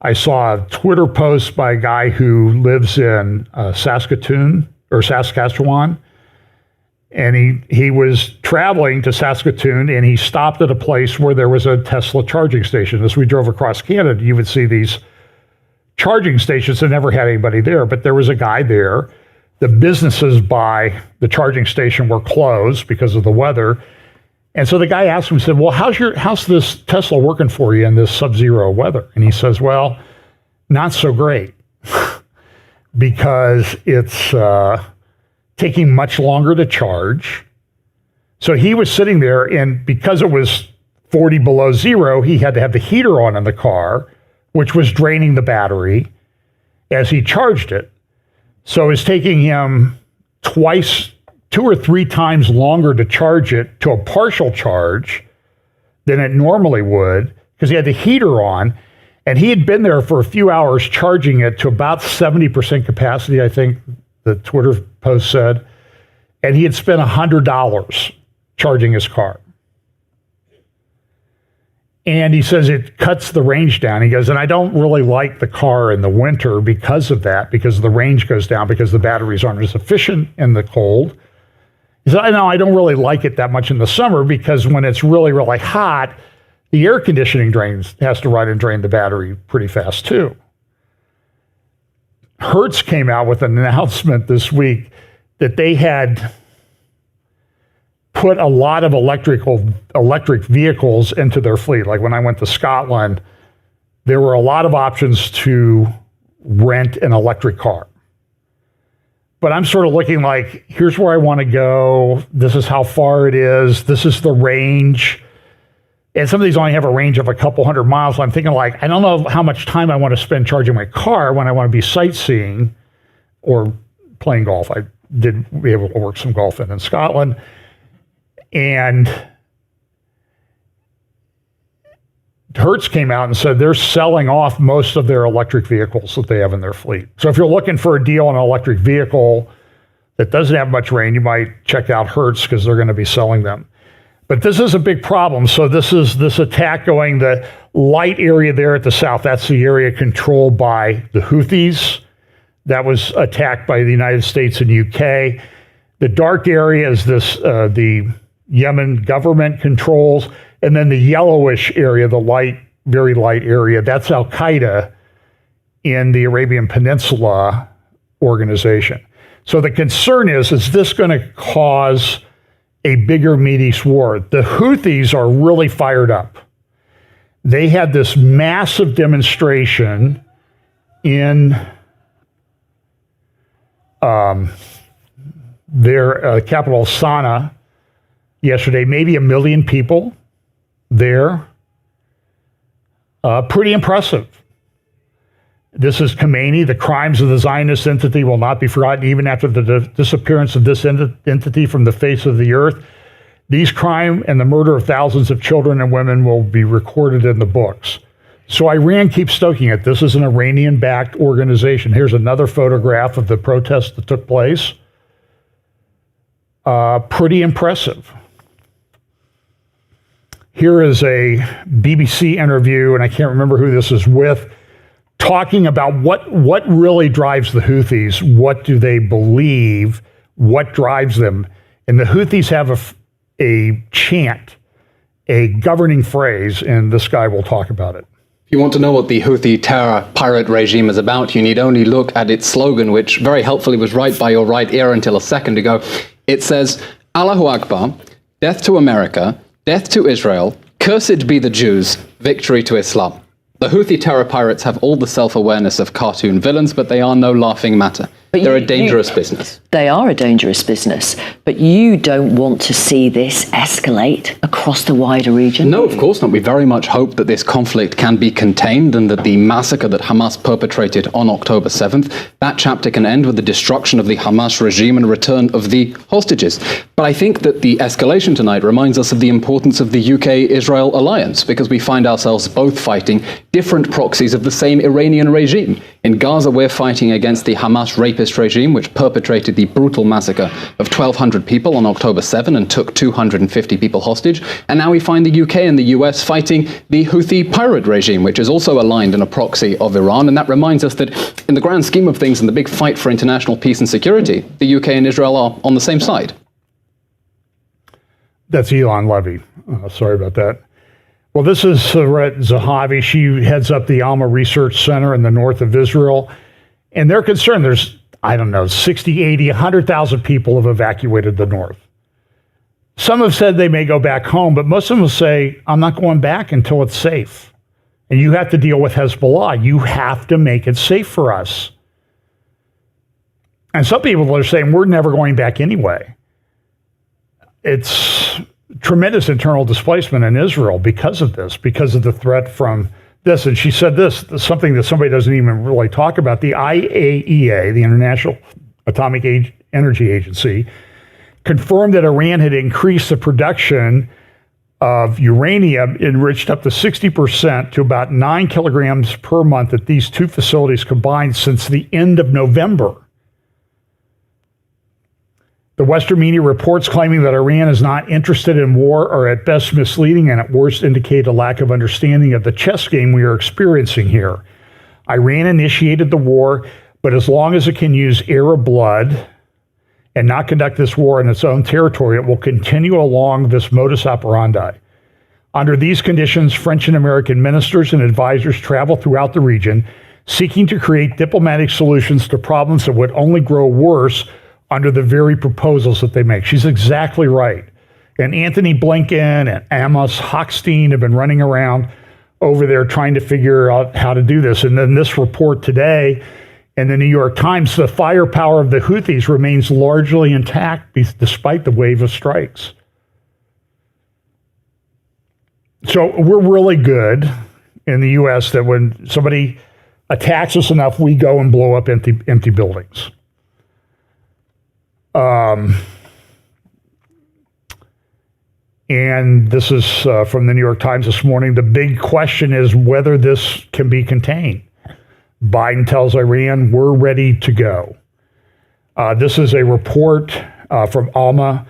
I saw a Twitter post by a guy who lives in Saskatoon or Saskatchewan, and he was traveling to Saskatoon, and he stopped at a place where there was a Tesla charging station. As we drove across Canada, you would see these charging stations that never had anybody there, but there was a guy there. The businesses by the charging station were closed because of the weather. And so the guy asked him, he said, well, how's this Tesla working for you in this sub-zero weather? And he says, well, not so great because it's taking much longer to charge. So he was sitting there, and because it was 40 below zero, he had to have the heater on in the car, which was draining the battery as he charged it. So it's taking him 2 or 3 times longer to charge it to a partial charge than it normally would because he had the heater on, and he had been there for a few hours charging it to about 70% capacity, I think the Twitter post said, and he had spent $100 charging his car. And he says it cuts the range down. He goes, and I don't really like the car in the winter because of that, because the range goes down, because the batteries aren't as efficient in the cold. He said, no, I don't really like it that much in the summer because when it's really, really hot, the air conditioning has to run and drain the battery pretty fast too. Hertz came out with an announcement this week that they had put a lot of electric vehicles into their fleet. Like when I went to Scotland, there were a lot of options to rent an electric car. But I'm sort of looking like, here's where I want to go. This is how far it is. This is the range. And some of these only have a range of a couple hundred miles. So I'm thinking like, I don't know how much time I want to spend charging my car when I want to be sightseeing or playing golf. I did be able to work some golf in Scotland. And Hertz came out and said they're selling off most of their electric vehicles that they have in their fleet. So if you're looking for a deal on an electric vehicle that doesn't have much range, you might check out Hertz because they're going to be selling them. But this is a big problem. So this is this attack going, the light area there at the south, that's the area controlled by the Houthis. That was attacked by the United States and UK. The dark area is this, the Yemen government controls. And then the yellowish area, the light, very light area, that's Al-Qaeda in the Arabian Peninsula organization. So the concern is this going to cause a bigger Middle East war? The Houthis are really fired up. They had this massive demonstration in their capital, Sana'a, yesterday, maybe 1 million people there. Pretty impressive. This is Khomeini. The crimes of the Zionist entity will not be forgotten even after the disappearance of this entity from the face of the earth. These crimes and the murder of thousands of children and women will be recorded in the books. So Iran keeps stoking it. This is an Iranian-backed organization. Here's another photograph of the protest that took place. Pretty impressive. Here is a BBC interview, and I can't remember who this is with, talking about what really drives the Houthis. What do they believe? What drives them? And the Houthis have a chant, a governing phrase, and this guy will talk about it. If you want to know what the Houthi terror pirate regime is about, you need only look at its slogan, which very helpfully was right by your right ear until a second ago. It says, Allahu Akbar, death to America, death to Israel, cursed be the Jews, victory to Islam. The Houthi terror pirates have all the self-awareness of cartoon villains, but they are no laughing matter. They're a dangerous business. They are a dangerous business, but you don't want to see this escalate across the wider region? No, of course not. We very much hope that this conflict can be contained and that the massacre that Hamas perpetrated on October 7th, that chapter can end with the destruction of the Hamas regime and return of the hostages. But I think that the escalation tonight reminds us of the importance of the UK-Israel alliance, because we find ourselves both fighting different proxies of the same Iranian regime. In Gaza, we're fighting against the Hamas rapist Zionist regime, which perpetrated the brutal massacre of 1,200 people on October 7 and took 250 people hostage. And now we find the UK and the US fighting the Houthi pirate regime, which is also aligned in a proxy of Iran. And that reminds us that in the grand scheme of things, in the big fight for international peace and security, the UK and Israel are on the same side. That's Elon Levy. Sorry about that. Well, this is Saret Zahavi. She heads up the Alma Research Center in the north of Israel. And they're concerned there's, 60, 80, 100,000 people have evacuated the north. Some have said they may go back home, but most of them will say, I'm not going back until it's safe. And you have to deal with Hezbollah. You have to make it safe for us. And some people are saying, we're never going back anyway. It's tremendous internal displacement in Israel because of this, because of the threat from this. And she said this, something that somebody doesn't even really talk about. The IAEA, the International Atomic Energy Agency, confirmed that Iran had increased the production of uranium enriched up to 60% to about 9 kilograms per month at these two facilities combined since the end of November. The Western media reports claiming that Iran is not interested in war are at best misleading and at worst indicate a lack of understanding of the chess game we are experiencing here. Iran initiated the war, but as long as it can use Arab blood and not conduct this war in its own territory, it will continue along this modus operandi. Under these conditions, French and American ministers and advisors travel throughout the region, seeking to create diplomatic solutions to problems that would only grow worse under the very proposals that they make. She's exactly right. And Anthony Blinken and Amos Hochstein have been running around over there trying to figure out how to do this. And then this report today in the New York Times, the firepower of the Houthis remains largely intact despite the wave of strikes. So we're really good in the U.S. that when somebody attacks us enough, we go and blow up empty buildings. And this is from the New York Times this morning. The big question is whether this can be contained. Biden tells Iran, we're ready to go. This is a report from Alma.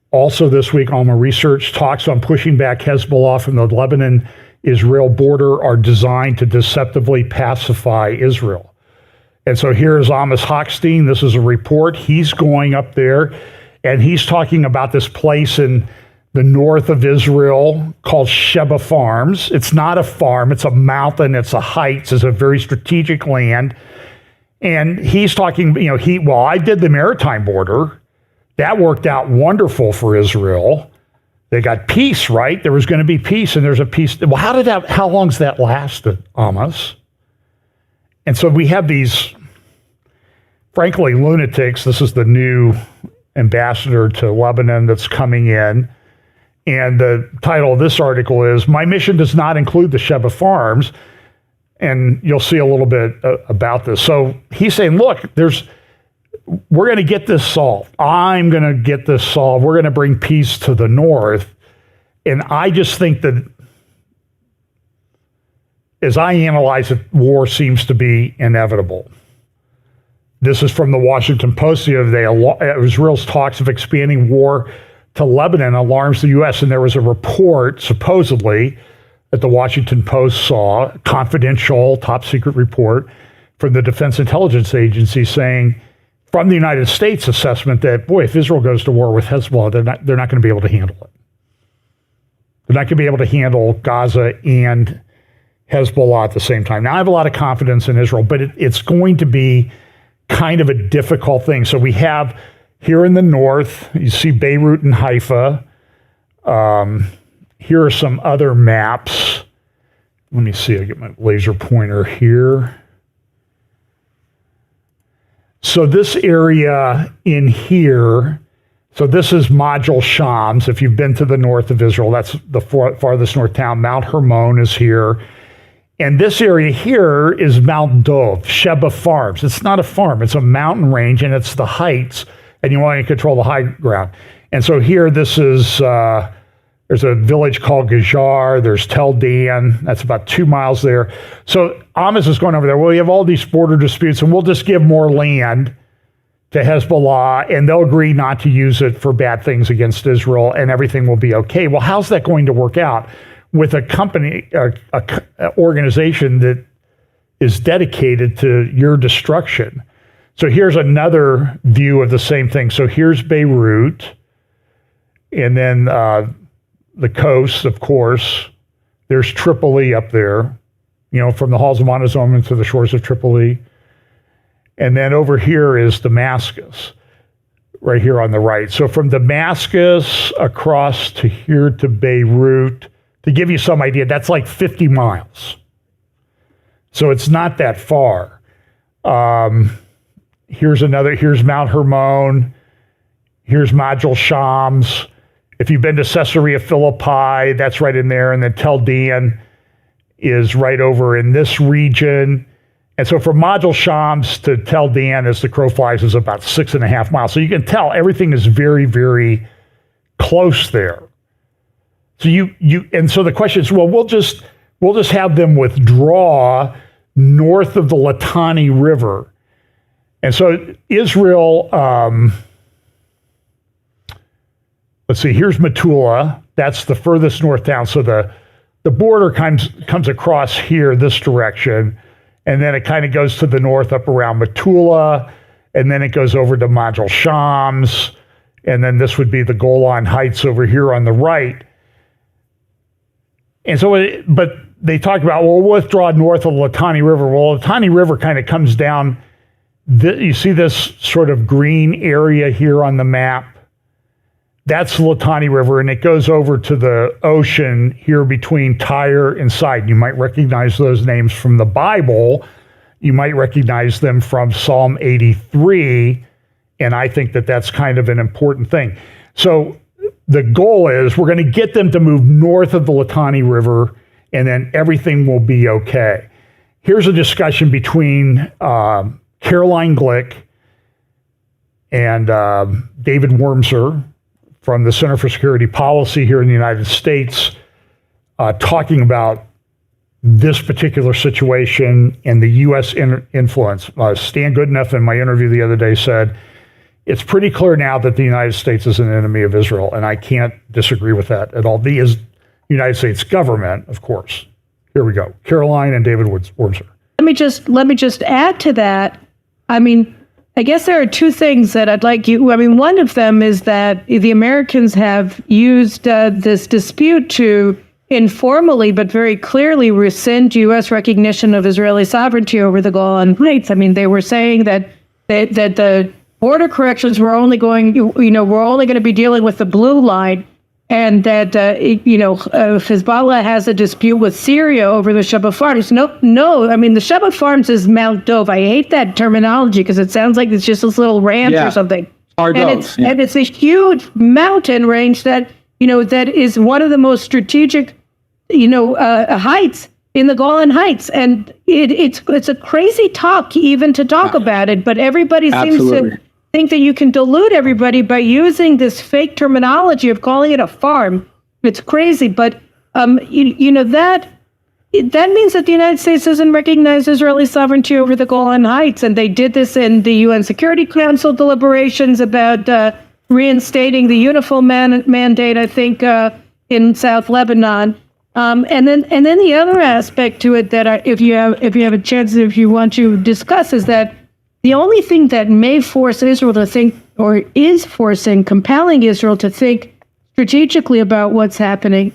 Also this week, Alma Research talks on pushing back Hezbollah from the Lebanon-Israel border are designed to deceptively pacify Israel. And so here's Amos Hochstein. This is a report. He's going up there, and he's talking about this place in the north of Israel called Sheba Farms. It's not a farm. It's a mountain. It's a heights. It's a very strategic land. And he's talking, I did the maritime border. That worked out wonderful for Israel. They got peace, right? There was going to be peace, and there's a peace. Well, how long's that lasted, Amos? And so we have these, frankly, lunatics. This is the new ambassador to Lebanon that's coming in. And the title of this article is, My Mission Does Not Include the Sheba Farms. And you'll see a little bit about this. So he's saying, look, we're going to get this solved. I'm going to get this solved. We're going to bring peace to the north. And I just think that as I analyze it, war seems to be inevitable. This is from the Washington Post the other day. Israel's talks of expanding war to Lebanon alarms the U.S. And there was a report, supposedly, that the Washington Post saw, confidential, top secret report from the Defense Intelligence Agency saying, from the United States assessment that, boy, if Israel goes to war with Hezbollah, they're not going to be able to handle it. They're not going to be able to handle Gaza and Hezbollah at the same time. Now, I have a lot of confidence in Israel, but it's going to be kind of a difficult thing. So we have here in the north, you see Beirut and Haifa. Here are some other maps. Let me see, I get my laser pointer here. So this area in here, so this is Majel Shams. If you've been to the north of Israel, that's the farthest north town. Mount Hermon is here. And this area here is Mount Dov, Sheba Farms. It's not a farm, it's a mountain range, and it's the heights, and you want to control the high ground. And so here, this is, there's a village called Gajar, there's Tel Dan, that's about 2 miles there. So Amos is going over there, well, we have all these border disputes, and we'll just give more land to Hezbollah, and they'll agree not to use it for bad things against Israel, and everything will be okay. Well, how's that going to work out with a company, organization that is dedicated to your destruction? So here's another view of the same thing. So here's Beirut, and then the coast, of course. There's Tripoli up there, from the halls of Montezuma to the shores of Tripoli. And then over here is Damascus, right here on the right. So from Damascus across to here to Beirut, to give you some idea, that's like 50 miles. So it's not that far. Here's Mount Hermon. Here's Majul Shams. If you've been to Caesarea Philippi, that's right in there. And then Tel Dan is right over in this region. And so from Majul Shams to Tel Dan, as the crow flies, is about 6.5 miles. So you can tell everything is very, very close there. So and so the question is, well, we'll just have them withdraw north of the Litani River. And so Israel, let's see, here's Metula. That's the furthest north town. So the border comes across here, this direction. And then it kind of goes to the north up around Metula, and then it goes over to Majul Shams, and then this would be the Golan Heights over here on the right. And so, but they talk about, well, we'll withdraw north of the Litani River. Well, the Litani River kind of comes down. You see this sort of green area here on the map? That's the Litani River, and it goes over to the ocean here between Tyre and Sidon. You might recognize those names from the Bible. You might recognize them from Psalm 83, and I think that that's kind of an important thing. So the goal is we're going to get them to move north of the Litani River, and then everything will be okay. Here's a discussion between Caroline Glick and David Wormser from the Center for Security Policy here in the United States, talking about this particular situation and the U.S. influence. Stan Goodenough in my interview the other day said, it's pretty clear now that the United States is an enemy of Israel, and I can't disagree with that at all. The United States government, of course. Here we go. Caroline and David Wormser. Let me just add to that. I guess there are two things that I'd like you. One of them is that the Americans have used this dispute to informally but very clearly rescind U.S. recognition of Israeli sovereignty over the Golan Heights. They were saying that the border corrections were only going to be dealing with the blue line, and that Hezbollah has a dispute with Syria over the Sheba Farms. No, the Sheba Farms is Mount Dove. I hate that terminology because it sounds like it's just this little ranch or something. And it's a huge mountain range that is one of the most strategic heights in the Golan Heights, and it's a crazy talk even to talk about it. But everybody seems to think that you can delude everybody by using this fake terminology of calling it a farm. It's crazy, but that means that the United States doesn't recognize Israeli sovereignty over the Golan Heights, and they did this in the UN Security Council deliberations about reinstating the UNIFIL mandate, I think, in South Lebanon. And then the other aspect to it that if you have a chance, if you want to discuss, is that the only thing that may force Israel to think, or is compelling Israel to think strategically about what's happening,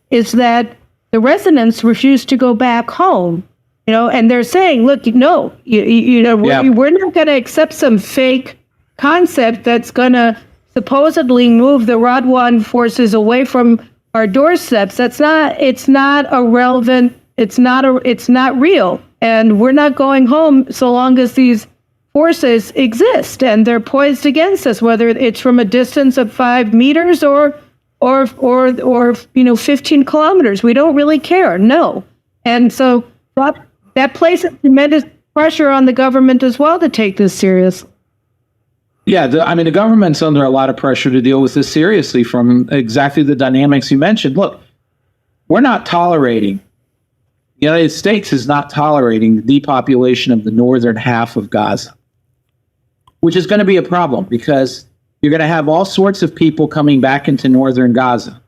is that the residents refuse to go back home. And they're saying, look, no, we're not going to accept some fake concept that's going to supposedly move the Radwan forces away from our doorsteps. It's not irrelevant. It's not real. And we're not going home so long as these forces exist and they're poised against us, whether it's from a distance of 5 meters or 15 kilometers. We don't really care. No. And so that places tremendous pressure on the government as well to take this seriously. Yeah, the government's under a lot of pressure to deal with this seriously from exactly the dynamics you mentioned. Look, we're not tolerating, the United States is not tolerating the depopulation of the northern half of Gaza. which is going to be a problem because you're going to have all sorts of people coming back into northern Gaza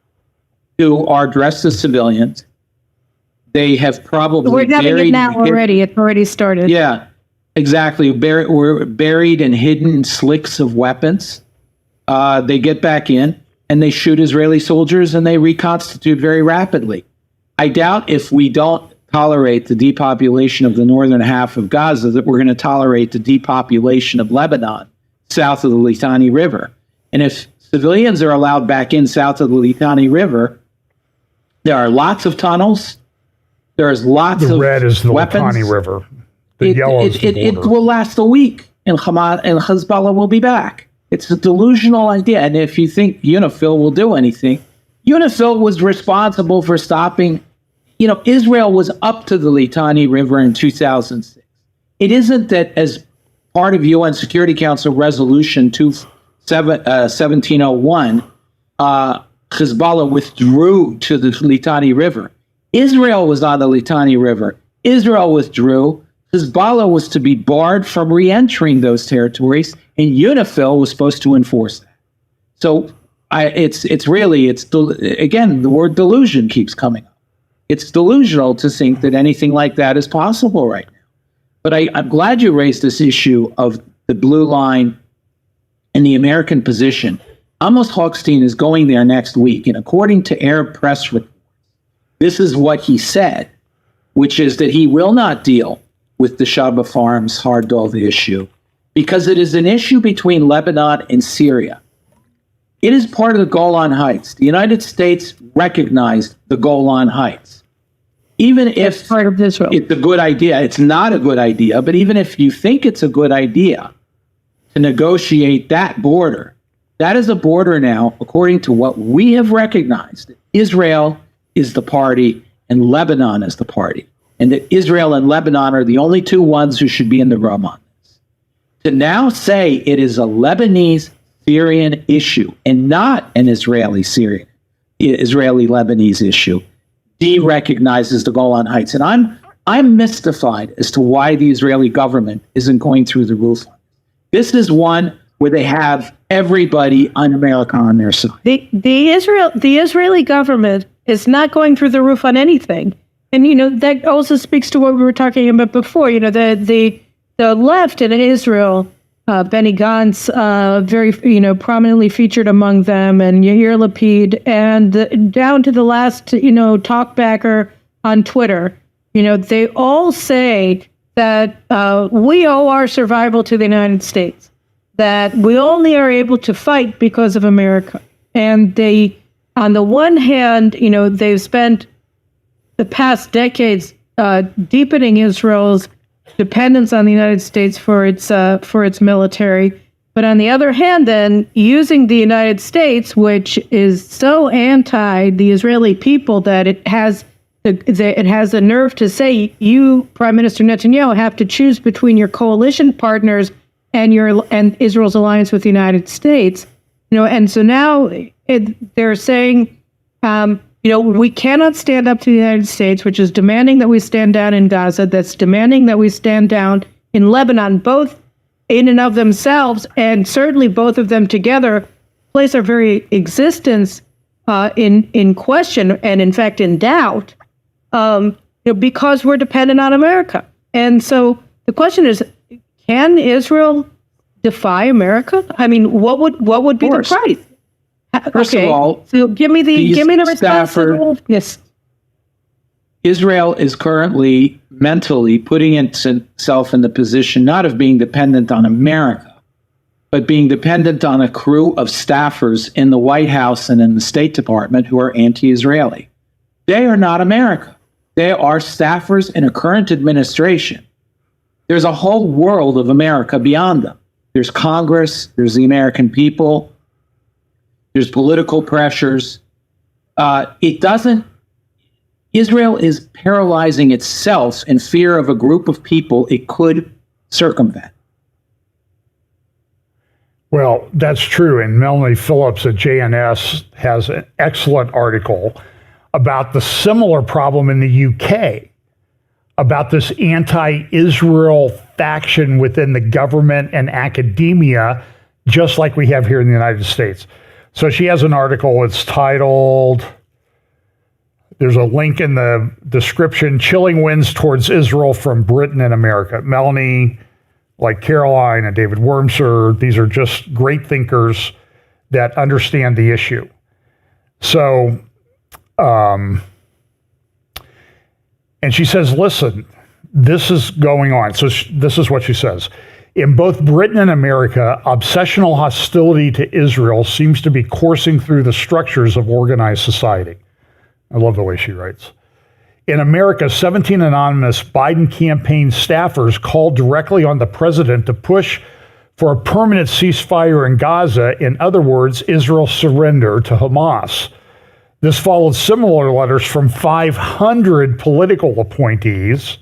who are dressed as civilians. They have probably We're having it now already. It's already started. Yeah, exactly. We're buried and hidden in slicks of weapons. They get back in and they shoot Israeli soldiers and they reconstitute very rapidly. I doubt if we don't tolerate the depopulation of the northern half of Gaza that we're going to tolerate the depopulation of Lebanon south of the Litani River. And if civilians are allowed back in south of the Litani River, there are lots of tunnels. There's lots of weapons. The red is the Litani River. The yellow is the border. It will last a week, and Hamas and Hezbollah will be back. It's a delusional idea. And if you think UNIFIL will do anything, UNIFIL was responsible for stopping. Israel was up to the Litani River in 2006. It isn't that as part of UN Security Council Resolution 1701, Hezbollah withdrew to the Litani River. Israel was on the Litani River. Israel withdrew. Hezbollah was to be barred from re-entering those territories, and UNIFIL was supposed to enforce that. So again, the word delusion keeps coming up. It's delusional to think that anything like that is possible right now. But I'm glad you raised this issue of the blue line and the American position. Amos Hochstein is going there next week, and according to Arab press reports, this is what he said, which is that he will not deal with the Shabba Farms hard dove issue because it is an issue between Lebanon and Syria. It is part of the Golan Heights. The United States recognized the Golan Heights. Even if part of Israel. It's a good idea, it's not a good idea, but even if you think it's a good idea to negotiate that border, that is a border now, according to what we have recognized. Israel is the party and Lebanon is the party. And that Israel and Lebanon are the only two ones who should be in the room on this. To now say it is a Lebanese-Syrian issue and not an Israeli-Lebanese issue de-recognizes the Golan Heights. And I'm mystified as to why the Israeli government isn't going through the roof. This is one where they have everybody on America on their side. The Israeli government is not going through the roof on anything. And, that also speaks to what we were talking about before. The left in Israel, Benny Gantz, very, prominently featured among them, and Yair Lapid, and down to the last, talkbacker on Twitter, they all say that we owe our survival to the United States, that we only are able to fight because of America. And they, on the one hand, they've spent the past decades deepening Israel's dependence on the United States for its military, but on the other hand, then using the United States, which is so anti the Israeli people that it has the nerve to say, you, Prime Minister Netanyahu, have to choose between your coalition partners and Israel's alliance with the United States. And so now they're saying, we cannot stand up to the United States, which is demanding that we stand down in Gaza, that's demanding that we stand down in Lebanon, both in and of themselves, and certainly both of them together place our very existence in question and, in fact, in doubt, because we're dependent on America. And so the question is, can Israel defy America? I mean, what would be the price? First of all, so give me the response. Yes. Israel is currently mentally putting itself in the position not of being dependent on America, but being dependent on a crew of staffers in the White House and in the State Department who are anti-Israeli. They are not America. They are staffers in a current administration. There's a whole world of America beyond them. There's Congress, there's the American people, there's political pressures. Israel is paralyzing itself in fear of a group of people it could circumvent. Well, that's true. And Melanie Phillips at JNS has an excellent article about the similar problem in the UK, about this anti-Israel faction within the government and academia, just like we have here in the United States. So she has an article, it's titled, there's a link in the description, Chilling Winds Towards Israel from Britain and America. Melanie, like Caroline and David Wormser, these are just great thinkers that understand the issue. So, and she says, listen, this is going on. So this is what she says. In both Britain and America, obsessional hostility to Israel seems to be coursing through the structures of organized society. I love the way she writes. In America, 17 anonymous Biden campaign staffers called directly on the president to push for a permanent ceasefire in Gaza. In other words, Israel's surrender to Hamas. This followed similar letters from 500 political appointees.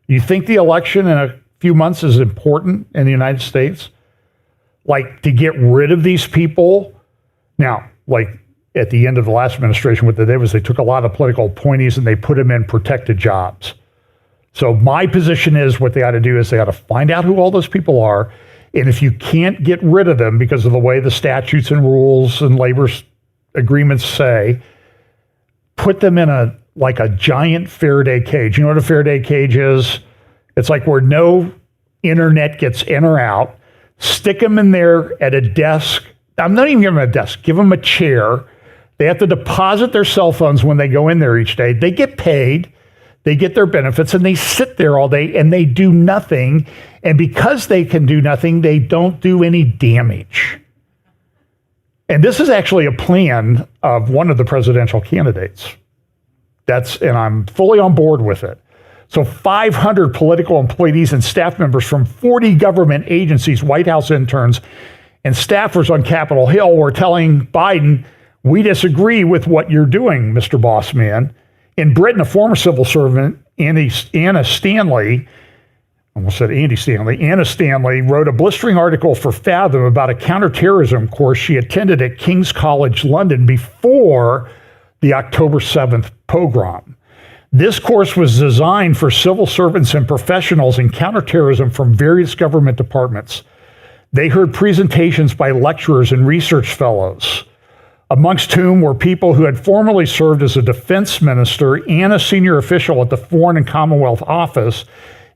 You think the election in a few months is important in the United States? Like, to get rid of these people? Now, like at the end of the last administration, what they did was they took a lot of political appointees and they put them in protected jobs. So my position is what they ought to do is they ought to find out who all those people are. And if you can't get rid of them because of the way the statutes and rules and labor agreements say, put them in a giant Faraday cage. You know what a Faraday cage is? It's like where no internet gets in or out. Stick them in there at a desk. I'm not even giving them a desk. Give them a chair. They have to deposit their cell phones when they go in there each day. They get paid. They get their benefits, and they sit there all day, and they do nothing. And because they can do nothing, they don't do any damage. And this is actually a plan of one of the presidential candidates. And I'm fully on board with it. So 500 political employees and staff members from 40 government agencies, White House interns, and staffers on Capitol Hill were telling Biden, we disagree with what you're doing, Mr. Bossman. In Britain, a former civil servant, Anna Stanley, wrote a blistering article for Fathom about a counterterrorism course she attended at King's College London before the October 7th pogrom. This course was designed for civil servants and professionals in counterterrorism from various government departments. They heard presentations by lecturers and research fellows, amongst whom were people who had formerly served as a defense minister and a senior official at the Foreign and Commonwealth Office,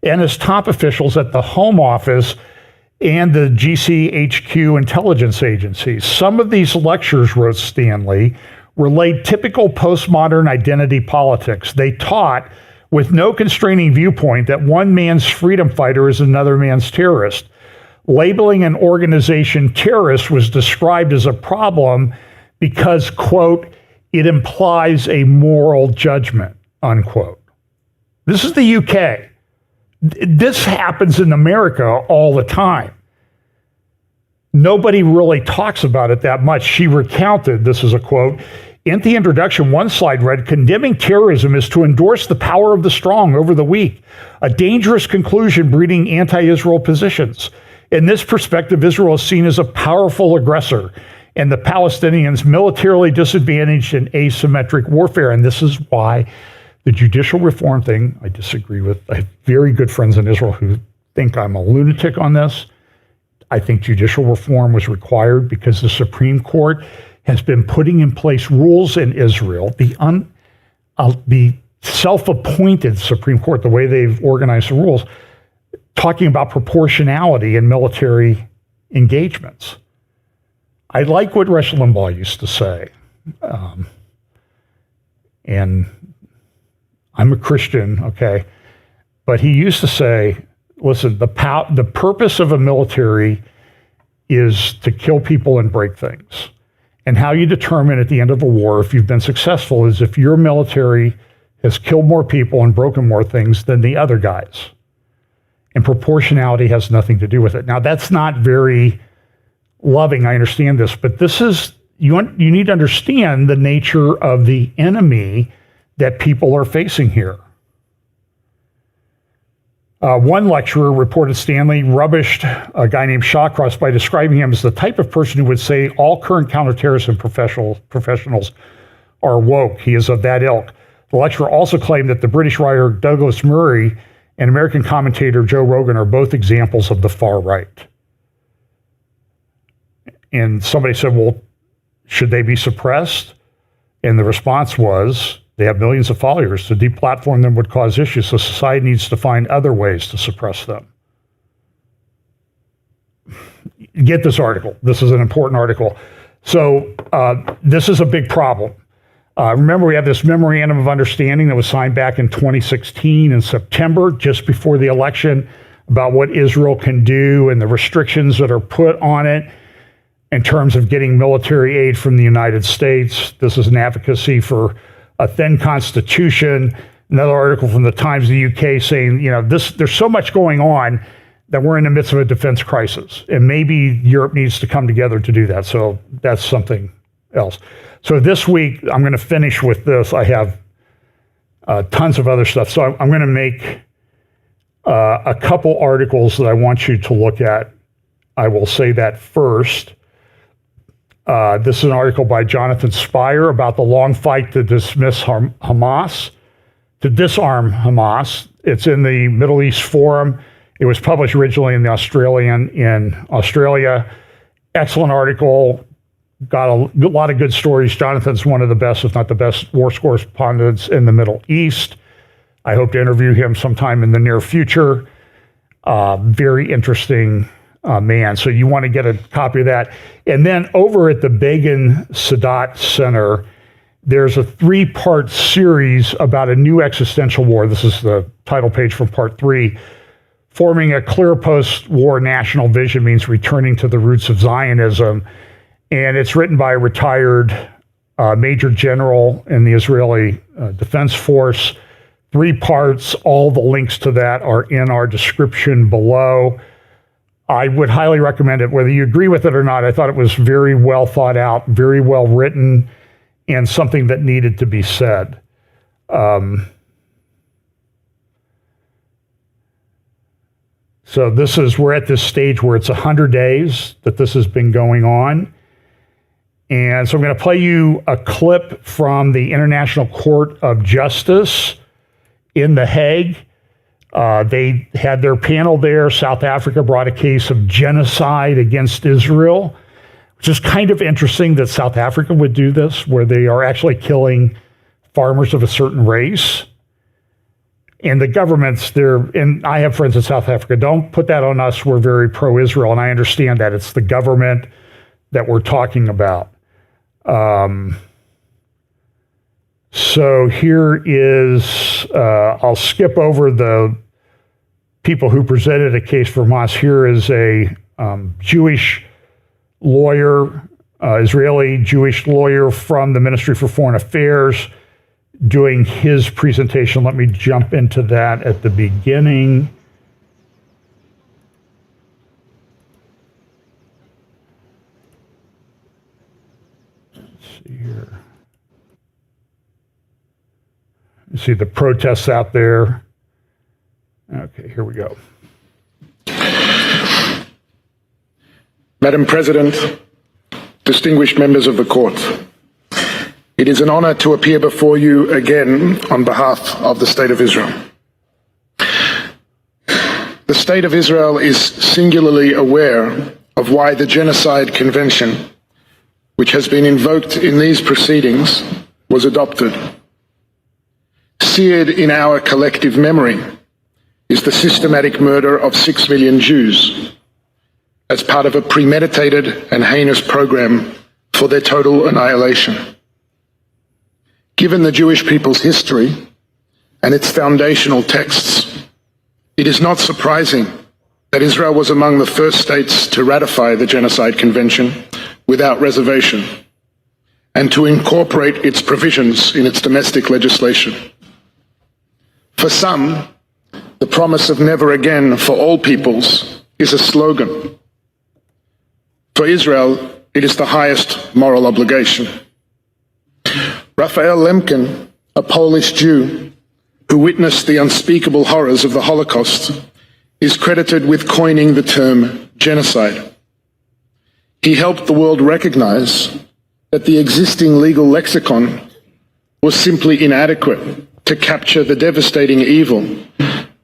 and as top officials at the Home Office and the GCHQ intelligence agencies. Some of these lectures, wrote Stanley, relayed typical postmodern identity politics. They taught, with no constraining viewpoint, that one man's freedom fighter is another man's terrorist. Labeling an organization terrorist was described as a problem because, quote, it implies a moral judgment, unquote. This is the UK. This happens in America all the time. Nobody really talks about it that much. She recounted, this is a quote, in the introduction, one slide read, condemning terrorism is to endorse the power of the strong over the weak, a dangerous conclusion breeding anti-Israel positions. In this perspective, Israel is seen as a powerful aggressor and the Palestinians militarily disadvantaged in asymmetric warfare. And this is why the judicial reform thing, I disagree with. I have very good friends in Israel who think I'm a lunatic on this. I think judicial reform was required because the Supreme Court has been putting in place rules in Israel, the self-appointed Supreme Court, the way they've organized the rules, talking about proportionality in military engagements. I like what Rush Limbaugh used to say, and I'm a Christian, okay, but he used to say, listen, the purpose of a military is to kill people and break things. And how you determine at the end of a war if you've been successful is if your military has killed more people and broken more things than the other guys. And proportionality has nothing to do with it. Now, that's not very loving, I understand this, but this is, you need to understand the nature of the enemy that people are facing here. One lecturer reported Stanley rubbished a guy named Shawcross by describing him as the type of person who would say all current counterterrorism professionals are woke. He is of that ilk. The lecturer also claimed that the British writer Douglas Murray and American commentator Joe Rogan are both examples of the far right. And somebody said, well, should they be suppressed? And the response was, they have millions of followers. To deplatform them would cause issues, so society needs to find other ways to suppress them. Get this article. This is an important article. So this is a big problem. Remember, we have this memorandum of understanding that was signed back in 2016 in September, just before the election, about what Israel can do and the restrictions that are put on it in terms of getting military aid from the United States. This is an advocacy for a thin constitution. Another article from the Times of the UK saying, there's so much going on that we're in the midst of a defense crisis, and maybe Europe needs to come together to do that. So that's something else. So this week, I'm going to finish with this. I have tons of other stuff. So I'm going to make a couple articles that I want you to look at. I will say that first. This is an article by Jonathan Spire about the long fight to disarm Hamas. It's in the Middle East Forum. It was published originally in the Australian in Australia. Excellent article. Got a lot of good stories. Jonathan's one of the best, if not the best, war correspondents in the Middle East. I hope to interview him sometime in the near future. Very interesting man. So you want to get a copy of that. And then over at the Begin Sadat Center, there's a 3-part series about a new existential war. This is the title page from part 3. Forming a clear post-war national vision means returning to the roots of Zionism. And it's written by a retired major general in the Israeli Defense Force. 3 parts. All the links to that are in our description below. I would highly recommend it, whether you agree with it or not. I thought it was very well thought out, very well written, and something that needed to be said. So we're at this stage where it's 100 days that this has been going on. And so I'm going to play you a clip from the International Court of Justice in The Hague. They had their panel there. South Africa brought a case of genocide against Israel, which is kind of interesting that South Africa would do this, where they are actually killing farmers of a certain race. And the governments there, and I have friends in South Africa, don't put that on us. We're very pro-Israel, and I understand that. It's the government that we're talking about. So here is, I'll skip over the people who presented a case for Hamas. Here is a Jewish lawyer, Israeli Jewish lawyer from the Ministry for Foreign Affairs, doing his presentation. Let me jump into that at the beginning. Let's see here. You see the protests out there. Okay, here we go. Madam President, distinguished members of the court, it is an honor to appear before you again on behalf of the State of Israel. The State of Israel is singularly aware of why the Genocide Convention, which has been invoked in these proceedings, was adopted. Seared in our collective memory is the systematic murder of 6 million Jews as part of a premeditated and heinous program for their total annihilation. Given the Jewish people's history and its foundational texts, it is not surprising that Israel was among the first states to ratify the Genocide Convention without reservation and to incorporate its provisions in its domestic legislation. For some, the promise of never again for all peoples is a slogan. For Israel, it is the highest moral obligation. Raphael Lemkin, a Polish Jew who witnessed the unspeakable horrors of the Holocaust, is credited with coining the term genocide. He helped the world recognize that the existing legal lexicon was simply inadequate to capture the devastating evil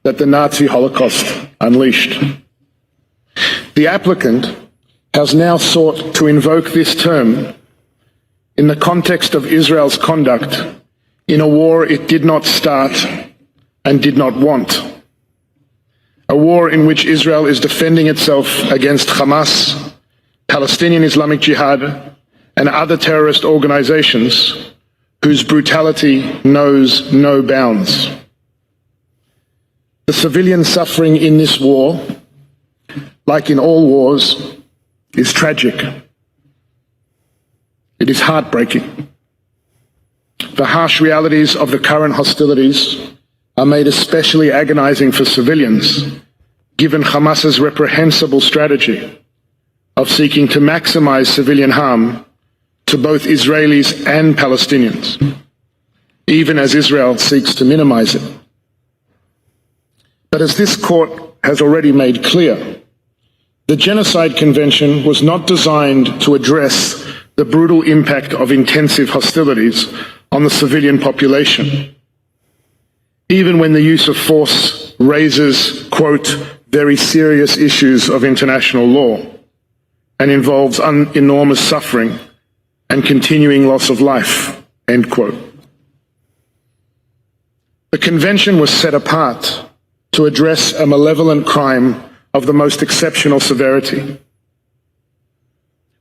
that the Nazi Holocaust unleashed. The applicant has now sought to invoke this term in the context of Israel's conduct in a war it did not start and did not want. A war in which Israel is defending itself against Hamas, Palestinian Islamic Jihad, and other terrorist organizations whose brutality knows no bounds. The civilian suffering in this war, like in all wars, is tragic. It is heartbreaking. The harsh realities of the current hostilities are made especially agonizing for civilians, given Hamas's reprehensible strategy of seeking to maximize civilian harm to both Israelis and Palestinians, even as Israel seeks to minimize it. But as this court has already made clear, the Genocide Convention was not designed to address the brutal impact of intensive hostilities on the civilian population, even when the use of force raises, quote, very serious issues of international law and involves enormous suffering and continuing loss of life, end quote. The convention was set apart to address a malevolent crime of the most exceptional severity.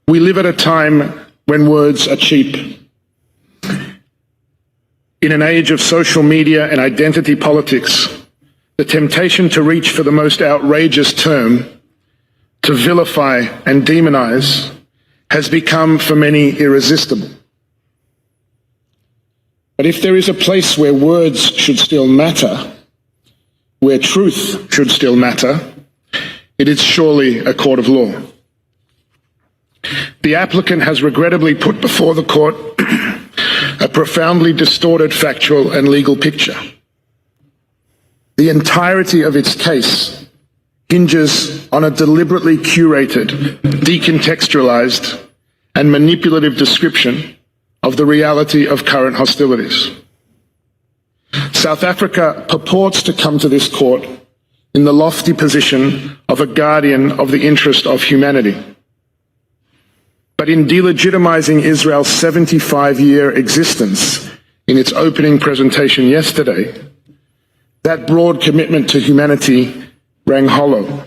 We live at a time when words are cheap. In an age of social media and identity politics, the temptation to reach for the most outrageous term, to vilify and demonize, has become for many irresistible. But if there is a place where words should still matter, where truth should still matter, it is surely a court of law. The applicant has regrettably put before the court a profoundly distorted factual and legal picture. The entirety of its case hinges on a deliberately curated, decontextualized, and manipulative description of the reality of current hostilities. South Africa purports to come to this court in the lofty position of a guardian of the interest of humanity. But in delegitimizing Israel's 75-year existence in its opening presentation yesterday, that broad commitment to humanity rang hollow.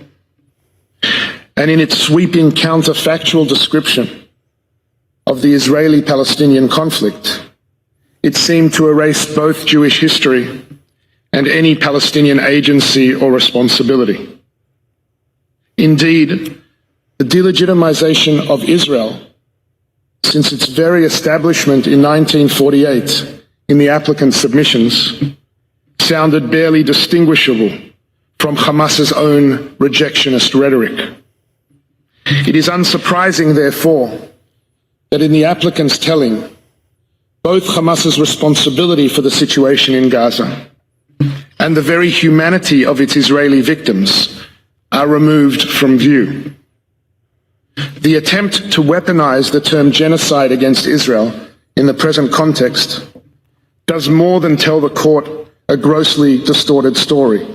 And in its sweeping counterfactual description of the Israeli-Palestinian conflict, it seemed to erase both Jewish history and any Palestinian agency or responsibility. Indeed, the delegitimization of Israel, since its very establishment in 1948 in the applicant's submissions, sounded barely distinguishable from Hamas's own rejectionist rhetoric. It is unsurprising, therefore, that in the applicant's telling, both Hamas's responsibility for the situation in Gaza and the very humanity of its Israeli victims are removed from view. The attempt to weaponize the term genocide against Israel in the present context does more than tell the court a grossly distorted story.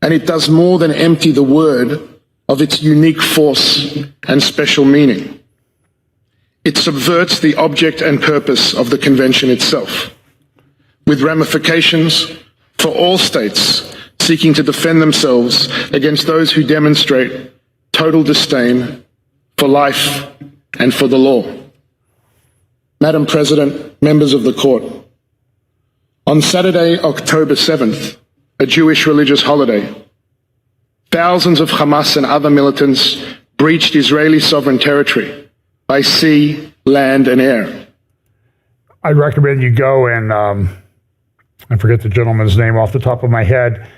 And it does more than empty the word of its unique force and special meaning. It subverts the object and purpose of the convention itself, with ramifications for all states seeking to defend themselves against those who demonstrate total disdain for life and for the law. Madam President, members of the court, on Saturday, October 7th, a Jewish religious holiday, thousands of Hamas and other militants breached Israeli sovereign territory by sea, land, and air. I recommend you go and, I forget the gentleman's name off the top of my head.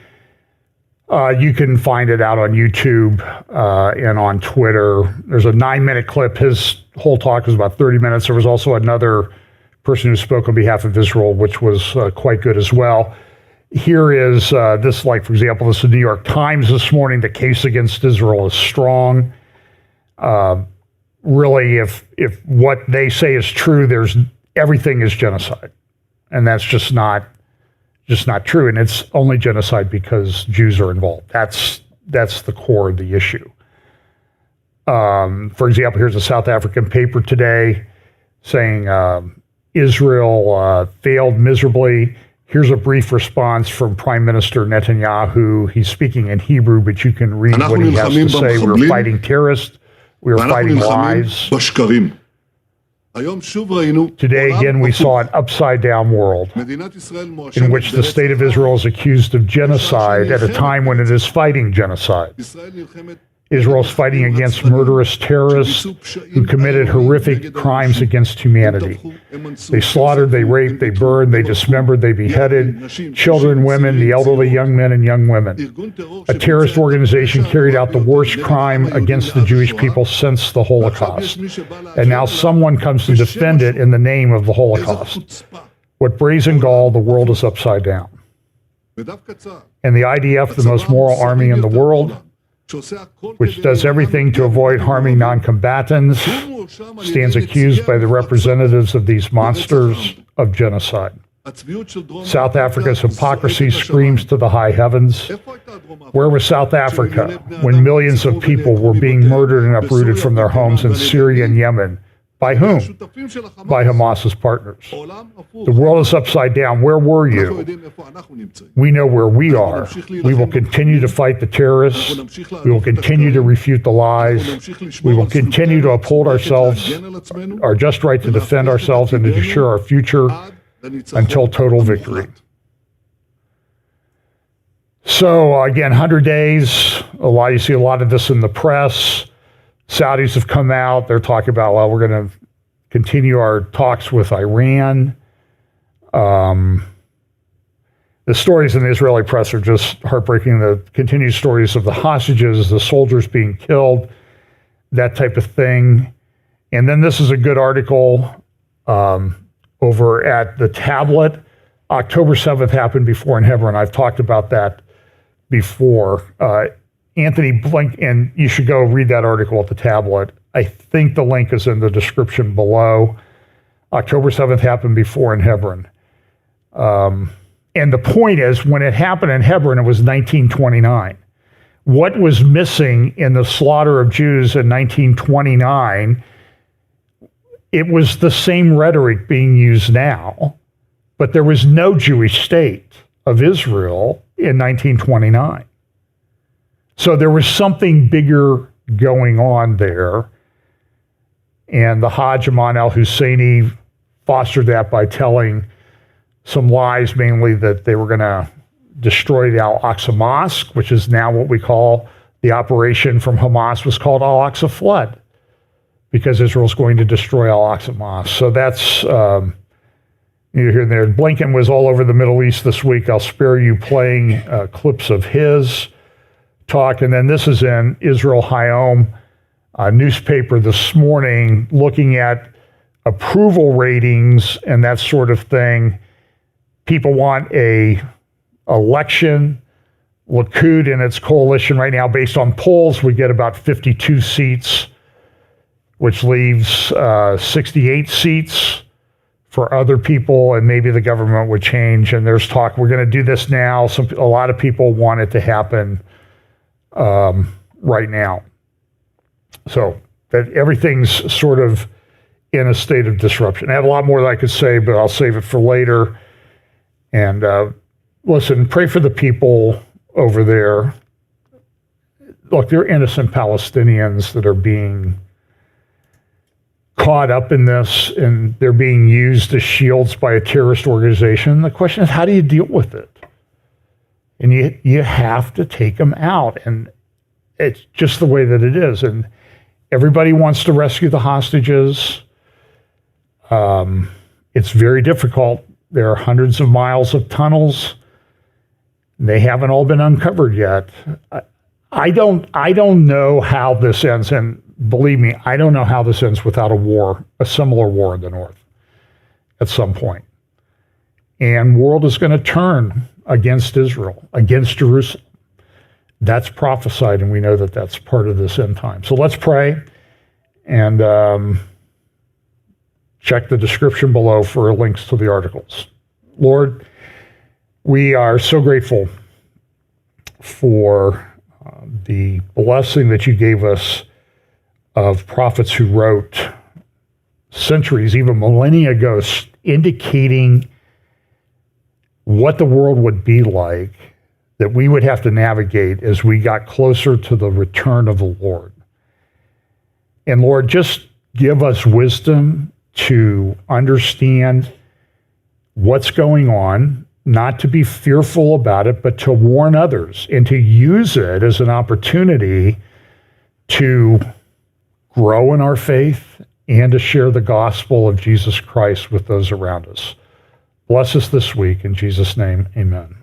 You can find it out on YouTube and on Twitter. There's a 9-minute clip. His whole talk was about 30 minutes. There was also another person who spoke on behalf of Israel, which was quite good as well. Here is this, like, for example, this is the New York Times this morning. The case against Israel is strong. Really, if what they say is true, everything is genocide. And that's just not just not true. And it's only genocide because Jews are involved. That's the core of the issue. For example, here's a South African paper today saying Israel failed miserably. Here's a brief response from Prime Minister Netanyahu. He's speaking in Hebrew, but you can read what he has to say. We're fighting terrorists. We are fighting lies. Today, again, we saw an upside-down world in which the state of Israel is accused of genocide at a time when it is fighting genocide. Israel is fighting against murderous terrorists who committed horrific crimes against humanity. They slaughtered, they raped, they burned, they dismembered, they beheaded children, women, the elderly, young men, and young women. A terrorist organization carried out the worst crime against the Jewish people since the Holocaust. And now someone comes to defend it in the name of the Holocaust. What brazen gall, the world is upside down. And the IDF, the most moral army in the world, which does everything to avoid harming non-combatants, stands accused by the representatives of these monsters of genocide. South Africa's hypocrisy screams to the high heavens. Where was South Africa when millions of people were being murdered and uprooted from their homes in Syria and Yemen? By whom? By Hamas's partners. The world is upside down. Where were you? We know where we are. We will continue to fight the terrorists. We will continue to refute the lies. We will continue to uphold ourselves, our just right to defend ourselves and to ensure our future until total victory. So again, 100 days. You see a lot of this in the press. Saudis have come out. They're talking about, well, we're going to continue our talks with Iran. The stories in the Israeli press are just heartbreaking. The continued stories of the hostages, the soldiers being killed, that type of thing. And then this is a good article over at the Tablet. October 7th happened before in Hebron. I've talked about that before. Anthony Blink, and you should go read that article at the Tablet. I think the link is in the description below. October 7th happened before in Hebron. And the point is, when it happened in Hebron, it was 1929. What was missing in the slaughter of Jews in 1929? It was the same rhetoric being used now, but there was no Jewish state of Israel in 1929. So there was something bigger going on there. And the Hajj Aman al-Husseini fostered that by telling some lies, mainly that they were going to destroy the Al-Aqsa Mosque, which is now what we call the operation from Hamas was called Al-Aqsa Flood, because Israel's going to destroy Al-Aqsa Mosque. So that's here and there. Blinken was all over the Middle East this week. I'll spare you playing clips of his talk. And then this is in Israel Hayom, a newspaper this morning, looking at approval ratings and that sort of thing. People want a election. Likud and its coalition right now, based on polls, we get about 52 seats, which leaves 68 seats for other people, and maybe the government would change. And there's talk, we're going to do this now. A lot of people want it to happen right now. So that everything's sort of in a state of disruption. I have a lot more that I could say, but I'll save it for later. And listen, pray for the people over there. Look, they're innocent Palestinians that are being caught up in this, and they're being used as shields by a terrorist organization. The question is, how do you deal with it? And you have to take them out. And it's just the way that it is. And everybody wants to rescue the hostages. It's very difficult. There are hundreds of miles of tunnels. They haven't all been uncovered yet. I don't know how this ends. And believe me, I don't know how this ends without a war, a similar war in the north at some point. And the world is going to turn against Israel, against Jerusalem. That's prophesied, and we know that that's part of this end time. So let's pray, and check the description below for links to the articles. Lord, We are so grateful for the blessing that you gave us of prophets who wrote centuries, even millennia ago, indicating what the world would be like, that we would have to navigate as we got closer to the return of the Lord. And Lord, just give us wisdom to understand what's going on, not to be fearful about it, but to warn others and to use it as an opportunity to grow in our faith and to share the gospel of Jesus Christ with those around us. Bless us this week. In Jesus' name, amen.